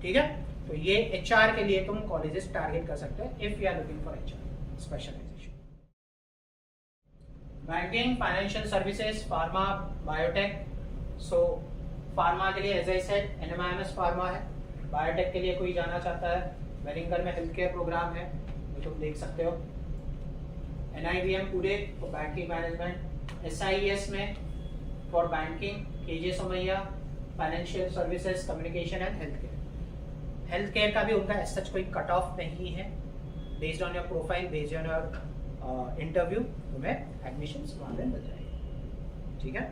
ठीक है। तो ये HR के लिए तुम कॉलेजेस टारगेट कर सकते हो if you are looking for HR specialisation. Banking, financial services, pharma, biotech. So pharma के लिए as I said NMIMS pharma है। बायोटेक के लिए कोई जाना चाहता है, वेलिंगटन में हेल्थ केयर प्रोग्राम है, तो तुम देख सकते हो। NIBM पूरे फॉर बैंकिंग मैनेजमेंट, SIES में for banking, KJ Somaiya financial services, communication and health care. Health care का भी उनका एज सच कोई कट ऑफ नहीं है, based on your profile, based on your interview तुम्हें एडमिशन वहाँ पे मिल जाएगी, ठीक है।